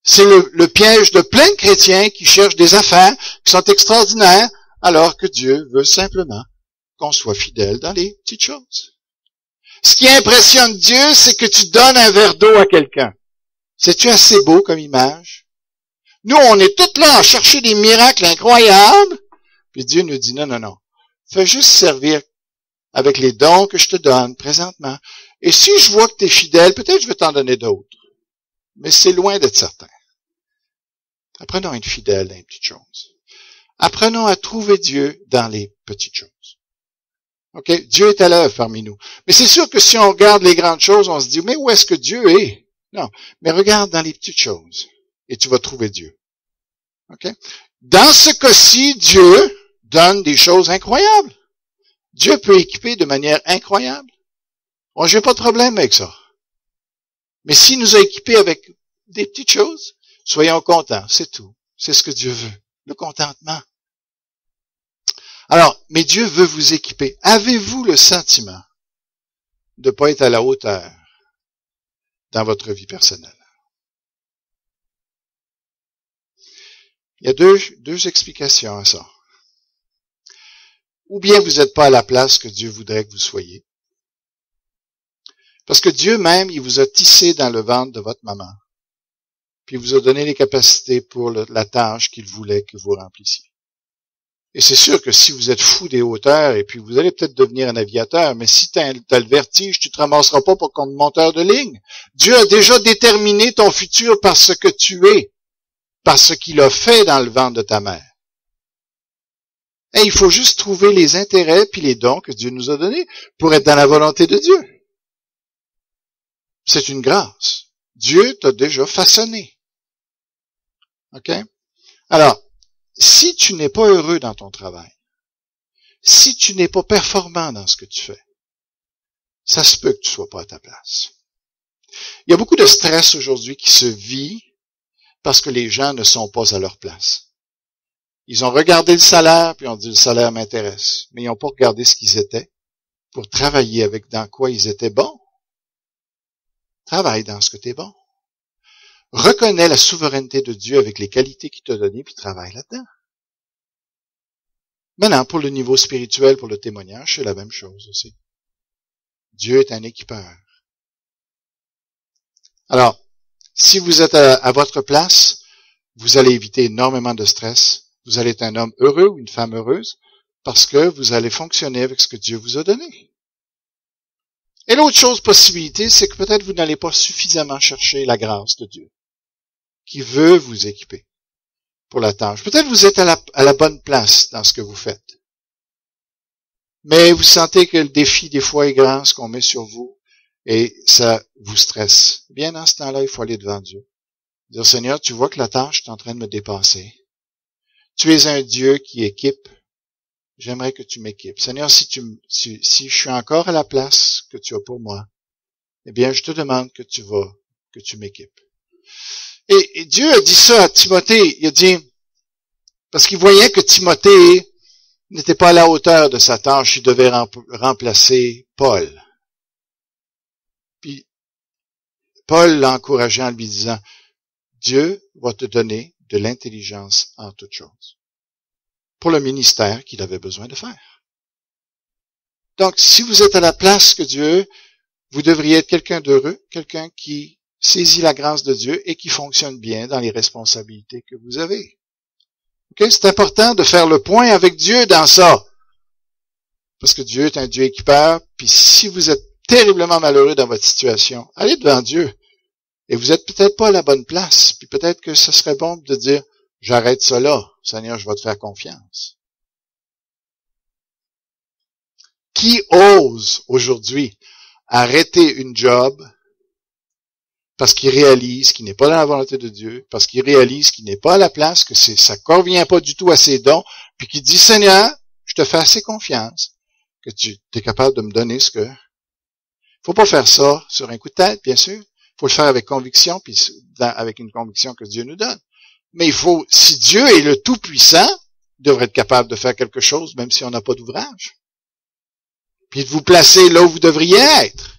C'est le piège de plein de chrétiens qui cherchent des affaires qui sont extraordinaires, alors que Dieu veut simplement qu'on soit fidèle dans les petites choses. Ce qui impressionne Dieu, c'est que tu donnes un verre d'eau à quelqu'un. C'est-tu assez beau comme image? Nous, on est tous là à chercher des miracles incroyables, puis Dieu nous dit non. Fais juste servir avec les dons que je te donne présentement. Et si je vois que tu es fidèle, peut-être je vais t'en donner d'autres. Mais c'est loin d'être certain. Apprenons à être fidèles dans les petites choses. Apprenons à trouver Dieu dans les petites choses. OK? Dieu est à l'œuvre parmi nous. Mais c'est sûr que si on regarde les grandes choses, on se dit, mais où est-ce que Dieu est? Non. Mais regarde dans les petites choses et tu vas trouver Dieu. OK? Dans ce cas-ci, Dieu donne des choses incroyables. Dieu peut équiper de manière incroyable. Bon, j'ai pas de problème avec ça. Mais s'il nous a équipés avec des petites choses, soyons contents, c'est tout. C'est ce que Dieu veut, le contentement. Alors, mais Dieu veut vous équiper. Avez-vous le sentiment de ne pas être à la hauteur dans votre vie personnelle? Il y a deux explications à ça. Ou bien vous n'êtes pas à la place que Dieu voudrait que vous soyez. Parce que Dieu même, il vous a tissé dans le ventre de votre maman. Puis il vous a donné les capacités pour la tâche qu'il voulait que vous remplissiez. Et c'est sûr que si vous êtes fou des hauteurs, et puis vous allez peut-être devenir un aviateur, mais si tu as le vertige, tu te ramasseras pas pour comme monteur de ligne. Dieu a déjà déterminé ton futur par ce que tu es, par ce qu'il a fait dans le ventre de ta mère. Et il faut juste trouver les intérêts puis les dons que Dieu nous a donnés pour être dans la volonté de Dieu. C'est une grâce. Dieu t'a déjà façonné. OK? Alors, si tu n'es pas heureux dans ton travail, si tu n'es pas performant dans ce que tu fais, ça se peut que tu sois pas à ta place. Il y a beaucoup de stress aujourd'hui qui se vit parce que les gens ne sont pas à leur place. Ils ont regardé le salaire, puis ont dit, le salaire m'intéresse. Mais ils n'ont pas regardé ce qu'ils étaient pour travailler avec dans quoi ils étaient bons. Travaille dans ce que tu es bon. Reconnais la souveraineté de Dieu avec les qualités qu'il t'a données, puis travaille là-dedans. Maintenant, pour le niveau spirituel, pour le témoignage, c'est la même chose aussi. Dieu est un équipeur. Alors, si vous êtes à votre place, vous allez éviter énormément de stress. Vous allez être un homme heureux ou une femme heureuse parce que vous allez fonctionner avec ce que Dieu vous a donné. Et l'autre chose, possibilité, c'est que peut-être vous n'allez pas suffisamment chercher la grâce de Dieu qui veut vous équiper pour la tâche. Peut-être vous êtes à la bonne place dans ce que vous faites. Mais vous sentez que le défi des fois est grand, ce qu'on met sur vous, et ça vous stresse. Bien, dans ce temps-là, il faut aller devant Dieu. Dire, Seigneur, tu vois que la tâche est en train de me dépasser. Tu es un Dieu qui équipe. J'aimerais que tu m'équipes. Seigneur, si je suis encore à la place que tu as pour moi, eh bien, je te demande que tu m'équipes. Et Dieu a dit ça à Timothée. Il a dit, parce qu'il voyait que Timothée n'était pas à la hauteur de sa tâche, il devait remplacer Paul. Puis, Paul l'a encouragé en lui disant, Dieu va te donner de l'intelligence en toutes choses pour le ministère qu'il avait besoin de faire. Donc, si vous êtes à la place que Dieu, vous devriez être quelqu'un d'heureux, quelqu'un qui saisit la grâce de Dieu et qui fonctionne bien dans les responsabilités que vous avez. Okay? C'est important de faire le point avec Dieu dans ça. Parce que Dieu est un Dieu équipeur, puis si vous êtes terriblement malheureux dans votre situation, allez devant Dieu. Et vous êtes peut-être pas à la bonne place, puis peut-être que ce serait bon de dire, j'arrête ça là, Seigneur, je vais te faire confiance. Qui ose aujourd'hui arrêter une job parce qu'il réalise qu'il n'est pas dans la volonté de Dieu, parce qu'il réalise qu'il n'est pas à la place, que ça convient pas du tout à ses dons, puis qu'il dit, Seigneur, je te fais assez confiance que tu es capable de me donner ce que... Faut pas faire ça sur un coup de tête, bien sûr. Faut le faire avec conviction, puis avec une conviction que Dieu nous donne. Mais il faut, si Dieu est le Tout-Puissant, il devrait être capable de faire quelque chose, même si on n'a pas d'ouvrage. Puis de vous placer là où vous devriez être.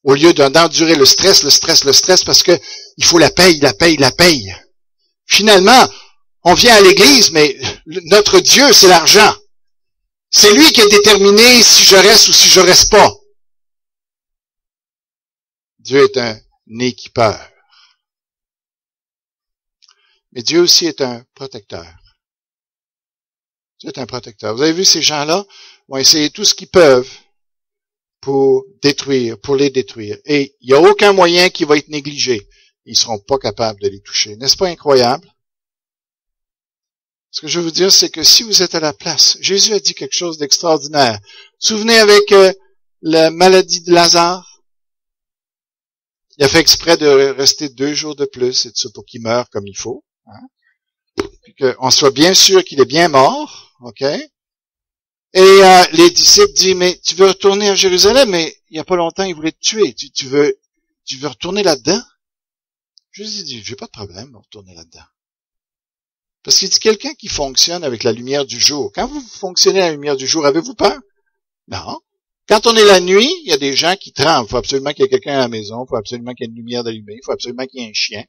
Au lieu d'endurer le stress, parce que il faut la paye. Finalement, on vient à l'église, mais notre Dieu, c'est l'argent. C'est lui qui a déterminé si je reste ou si je reste pas. Dieu est un équipeur. Mais Dieu aussi est un protecteur. Dieu est un protecteur. Vous avez vu, ces gens-là vont essayer tout ce qu'ils peuvent pour les détruire. Et il n'y a aucun moyen qui va être négligé. Ils ne seront pas capables de les toucher. N'est-ce pas incroyable? Ce que je veux vous dire, c'est que si vous êtes à la place, Jésus a dit quelque chose d'extraordinaire. Souvenez avec la maladie de Lazare? Il a fait exprès de rester 2 jours de plus, et tout ça pour qu'il meure comme il faut. Hein? Puis qu'on soit bien sûr qu'il est bien mort. OK? Et les disciples disent, mais tu veux retourner à Jérusalem, mais il n'y a pas longtemps, ils voulaient te tuer. Tu veux retourner là-dedans? Jésus dit, j'ai pas de problème de retourner là-dedans. Parce qu'il dit, quelqu'un qui fonctionne avec la lumière du jour. Quand vous fonctionnez à la lumière du jour, avez-vous peur? Non. Quand on est la nuit, il y a des gens qui tremblent. Il faut absolument qu'il y ait quelqu'un à la maison. Il faut absolument qu'il y ait une lumière allumée. Il faut absolument qu'il y ait un chien.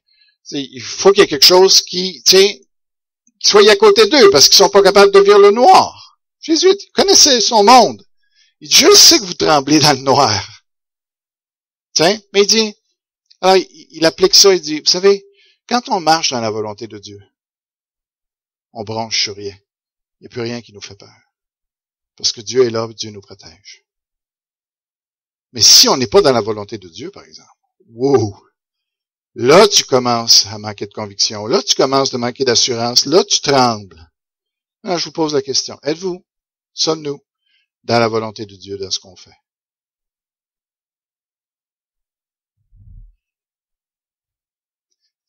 Il faut qu'il y ait quelque chose qui, soit à côté d'eux, parce qu'ils sont pas capables de vivre le noir. Jésus connaissait son monde. Il dit, je sais que vous tremblez dans le noir. Mais il dit, alors il applique ça, il dit, vous savez, quand on marche dans la volonté de Dieu, on bronche sur rien. Il n'y a plus rien qui nous fait peur. Parce que Dieu est là, Dieu nous protège. Mais si on n'est pas dans la volonté de Dieu, par exemple, wow! Là, tu commences à manquer de conviction. Là, tu commences à manquer d'assurance. Là, tu trembles. Alors, je vous pose la question. Êtes-vous, sommes-nous, dans la volonté de Dieu dans ce qu'on fait?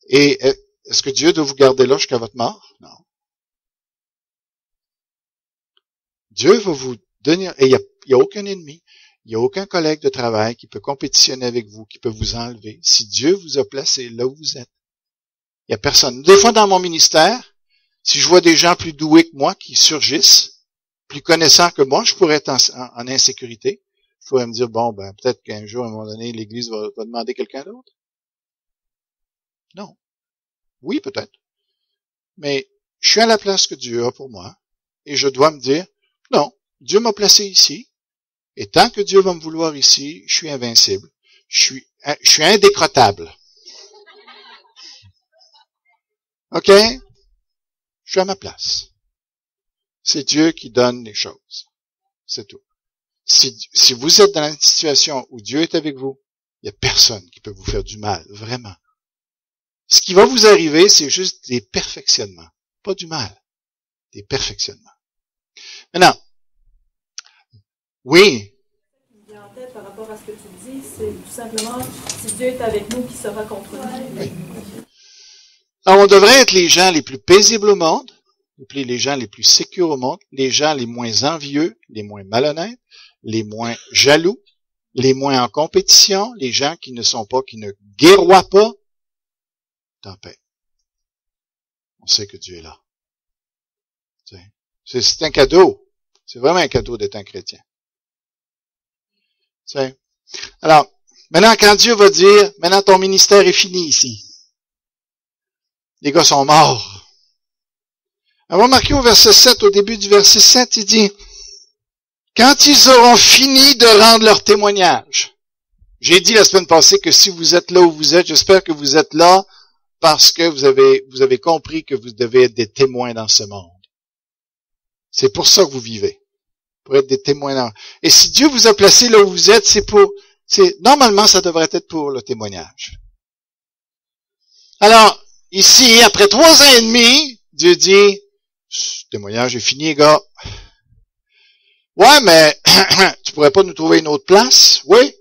Et est-ce que Dieu doit vous garder là jusqu'à votre mort? Non. Dieu va vous donner, et il n'y a aucun ennemi, il n'y a aucun collègue de travail qui peut compétitionner avec vous, qui peut vous enlever. Si Dieu vous a placé là où vous êtes, il n'y a personne. Des fois, dans mon ministère, si je vois des gens plus doués que moi qui surgissent, plus connaissants que moi, je pourrais être en insécurité. Je pourrais me dire, bon, peut-être qu'un jour, à un moment donné, l'Église va demander quelqu'un d'autre. Non. Oui, peut-être. Mais je suis à la place que Dieu a pour moi, et je dois me dire, non, Dieu m'a placé ici, et tant que Dieu va me vouloir ici, je suis invincible. Je suis indécrottable. OK? Je suis à ma place. C'est Dieu qui donne les choses. C'est tout. Si vous êtes dans une situation où Dieu est avec vous, il n'y a personne qui peut vous faire du mal, vraiment. Ce qui va vous arriver, c'est juste des perfectionnements. Pas du mal. Des perfectionnements. Maintenant, oui. Ce qui me vient en tête par rapport à ce que tu dis, c'est tout simplement, si Dieu est avec nous, qui sera contre nous? Oui. Alors, on devrait être les gens les plus paisibles au monde, les gens les plus sécures au monde, les gens les moins envieux, les moins malhonnêtes, les moins jaloux, les moins en compétition, les gens qui ne guerroient pas. En paix. On sait que Dieu est là. C'est un cadeau. C'est vraiment un cadeau d'être un chrétien. Alors, maintenant, quand Dieu va dire, maintenant ton ministère est fini ici. Les gars sont morts. Alors, remarquez au verset 7, au début du verset 7, il dit, quand ils auront fini de rendre leur témoignage. J'ai dit la semaine passée que si vous êtes là où vous êtes, j'espère que vous êtes là parce que vous avez compris que vous devez être des témoins dans ce monde. C'est pour ça que vous vivez. pour être des témoins. Et si Dieu vous a placé là où vous êtes, normalement, ça devrait être pour le témoignage. Alors, ici, après 3 ans et demi, Dieu dit, ce témoignage est fini, les gars. Ouais, mais tu pourrais pas nous trouver une autre place? Oui.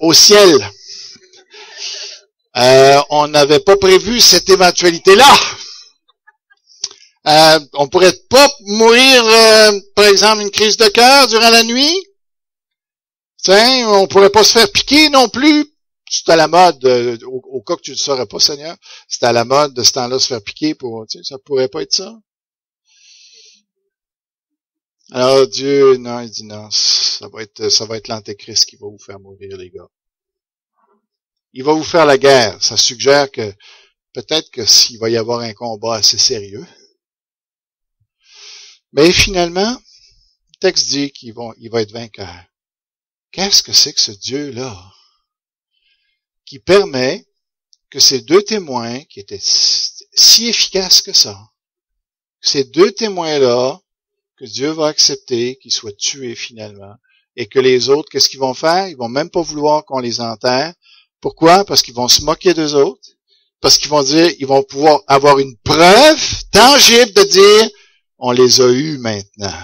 Au ciel. On n'avait pas prévu cette éventualité-là. On pourrait pas mourir, par exemple, une crise de cœur durant la nuit. Tiens, on pourrait pas se faire piquer non plus. C'est à la mode, au cas que tu ne le saurais pas, Seigneur, c'est à la mode de ce temps-là se faire piquer ça pourrait pas être ça. Alors Dieu, non, il dit non, ça va être l'Antéchrist qui va vous faire mourir, les gars. Il va vous faire la guerre. Ça suggère que peut-être que s'il va y avoir un combat assez sérieux. Mais finalement, le texte dit qu'il va être vainqueur. Qu'est-ce que c'est que ce Dieu-là qui permet que ces 2 témoins qui étaient si efficaces que ça, ces 2 témoins-là, que Dieu va accepter qu'ils soient tués finalement, et que les autres, qu'est-ce qu'ils vont faire? Ils vont même pas vouloir qu'on les enterre. Pourquoi? Parce qu'ils vont se moquer d'eux autres. Parce qu'ils vont dire, ils vont pouvoir avoir une preuve tangible de dire, on les a eus maintenant.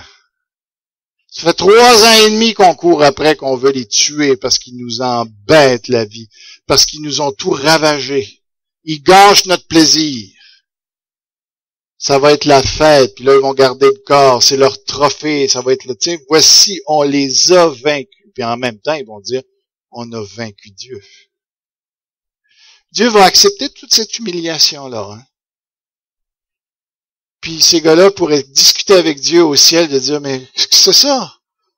Ça fait 3 ans et demi qu'on court après, qu'on veut les tuer parce qu'ils nous embêtent la vie, parce qu'ils nous ont tout ravagé. Ils gâchent notre plaisir. Ça va être la fête, puis là, ils vont garder le corps, c'est leur trophée, ça va être le, voici, on les a vaincus. Puis en même temps, ils vont dire, on a vaincu Dieu. Dieu va accepter toute cette humiliation-là. Hein? Puis ces gars-là pourraient discuter avec Dieu au ciel, de dire, mais c'est ça?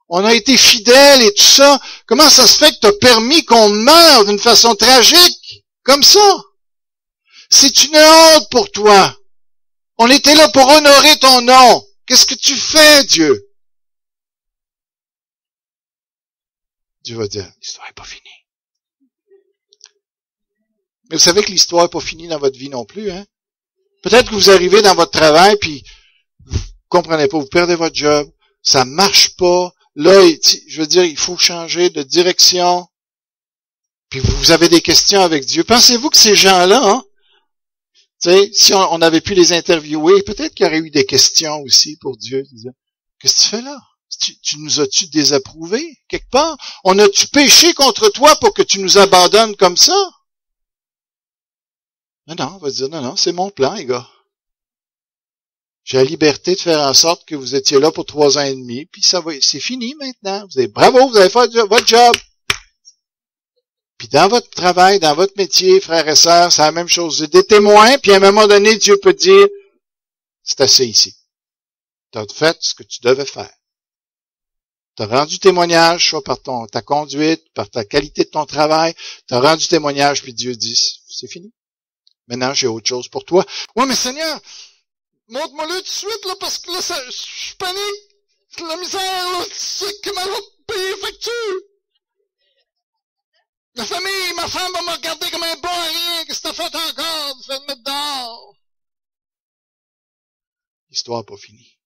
On a été fidèles et tout ça. Comment ça se fait que tu as permis qu'on meure d'une façon tragique, comme ça? C'est une honte pour toi. On était là pour honorer ton nom. Qu'est-ce que tu fais, Dieu? Dieu va dire, l'histoire n'est pas finie. Mais vous savez que l'histoire n'est pas finie dans votre vie non plus, hein? Peut-être que vous arrivez dans votre travail, puis vous comprenez pas, vous perdez votre job, ça marche pas. Là, je veux dire, il faut changer de direction. Puis vous avez des questions avec Dieu. Pensez-vous que ces gens-là, hein, tu sais, si on avait pu les interviewer, peut-être qu'il y aurait eu des questions aussi pour Dieu. Qu'est-ce que tu fais là? Tu nous as-tu désapprouvés quelque part? On a-tu péché contre toi pour que tu nous abandonnes comme ça? Non, on va dire, non, c'est mon plan, les gars. J'ai la liberté de faire en sorte que vous étiez là pour 3 ans et demi, puis c'est fini maintenant. Bravo, vous avez fait votre job. Puis dans votre travail, dans votre métier, frères et sœurs, c'est la même chose. Vous êtes des témoins, puis à un moment donné, Dieu peut dire, c'est assez ici. Tu as fait ce que tu devais faire. Tu as rendu témoignage, soit par ta conduite, par ta qualité de ton travail. Tu as rendu témoignage, puis Dieu dit, c'est fini. Maintenant, j'ai autre chose pour toi. Ouais, mais Seigneur, montre-moi-le tout de suite, là, parce que là, je suis panique. C'est la misère, là. Tu sais comment je vais payer les factures. La famille, ma femme va me regarder comme un bon à rien. Qu'est-ce que t'as fait encore? De faire mettre dehors. L'histoire n'est pas finie.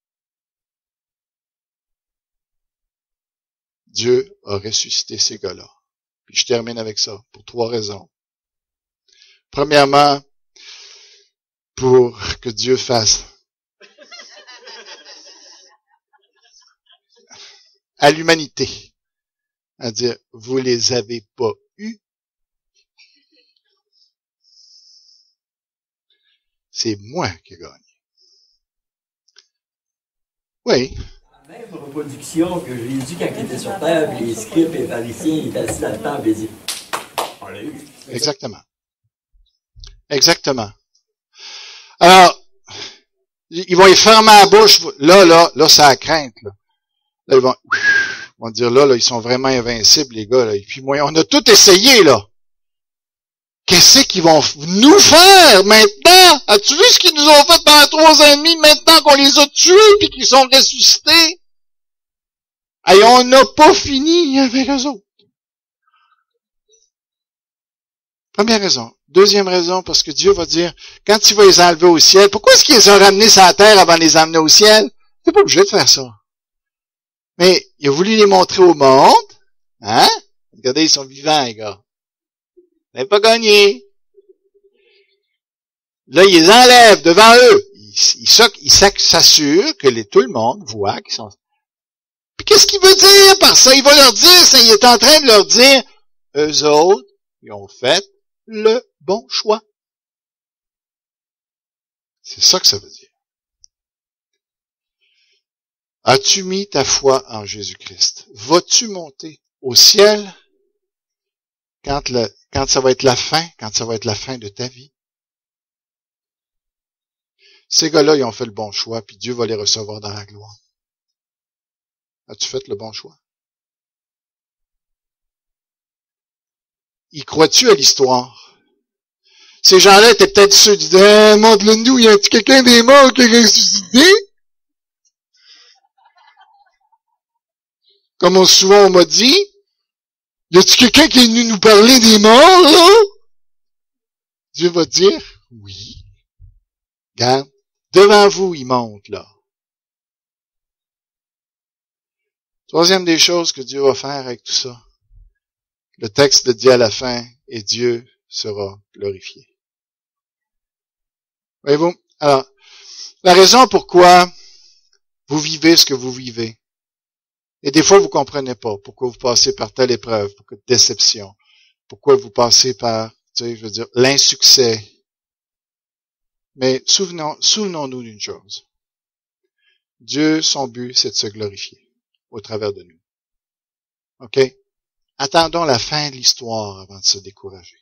Dieu a ressuscité ces gars-là. Puis je termine avec ça, pour 3 raisons. Premièrement, pour que Dieu fasse à l'humanité, à dire, vous les avez pas eus. C'est moi qui ai gagné. Oui. La même reproduction que Jésus quand il était sur terre, puis les scribes et les pharisiens, ils étaient assis dans le temple et disaient, on l'a eu. Exactement. Exactement. Alors, ils vont y fermer la bouche. Là, ça a crainte. Là, ils vont dire, là, ils sont vraiment invincibles, les gars. Là. Et puis, moi, on a tout essayé, là. Qu'est-ce qu'ils vont nous faire maintenant? As-tu vu ce qu'ils nous ont fait pendant 3 ans et demi, maintenant qu'on les a tués puis qu'ils sont ressuscités? Et on n'a pas fini avec eux autres. Première raison. Deuxième raison, parce que Dieu va dire, quand tu vas les enlever au ciel, pourquoi est-ce qu'ils les ont ramenés sur la terre avant de les emmener au ciel? Tu n'es pas obligé de faire ça. Mais il a voulu les montrer au monde. Hein? Regardez, ils sont vivants, les gars. Vous n'avez pas gagné. Là, il les enlève devant eux. Il s'assure que tout le monde voit qu'ils sont... Puis qu'est-ce qu'il veut dire par ça? Il va leur dire, ça, il est en train de leur dire, eux autres, ils ont fait le bon choix. C'est ça que ça veut dire. As-tu mis ta foi en Jésus-Christ? Vas-tu monter au ciel quand ça va être la fin, quand ça va être la fin de ta vie? Ces gars-là, ils ont fait le bon choix, puis Dieu va les recevoir dans la gloire. As-tu fait le bon choix? Y crois-tu à l'histoire? Ces gens-là étaient peut-être ceux qui disaient, montre-le-nous, y a-t-il quelqu'un des morts qui a ressuscité? Comme souvent on m'a dit, y a-t-il quelqu'un qui est venu nous parler des morts, là? Dieu va dire, oui. Regarde, devant vous, il monte, là. Troisième des choses que Dieu va faire avec tout ça. Le texte le dit à la fin, et Dieu sera glorifié. Voyez-vous? Alors, la raison pourquoi vous vivez ce que vous vivez, et des fois vous comprenez pas pourquoi vous passez par telle épreuve, pourquoi déception, pourquoi vous passez par, l'insuccès. Mais souvenons-nous d'une chose. Dieu, son but, c'est de se glorifier au travers de nous. OK? Attendons la fin de l'histoire avant de se décourager.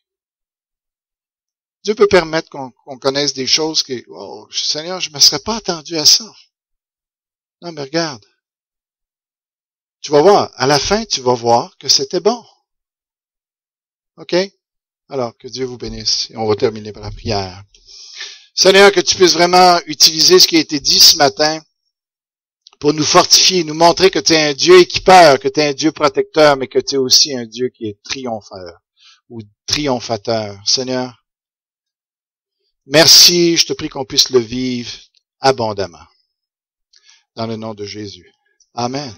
Dieu peut permettre qu'on connaisse des choses que, oh, Seigneur, je ne me serais pas attendu à ça. Non, mais regarde. Tu vas voir, à la fin, tu vas voir que c'était bon. OK? Alors, que Dieu vous bénisse. Et on va terminer par la prière. Seigneur, que tu puisses vraiment utiliser ce qui a été dit ce matin pour nous fortifier, nous montrer que tu es un Dieu équipeur, que tu es un Dieu protecteur, mais que tu es aussi un Dieu qui est triompheur ou triomphateur. Seigneur, merci, je te prie qu'on puisse le vivre abondamment. Dans le nom de Jésus. Amen.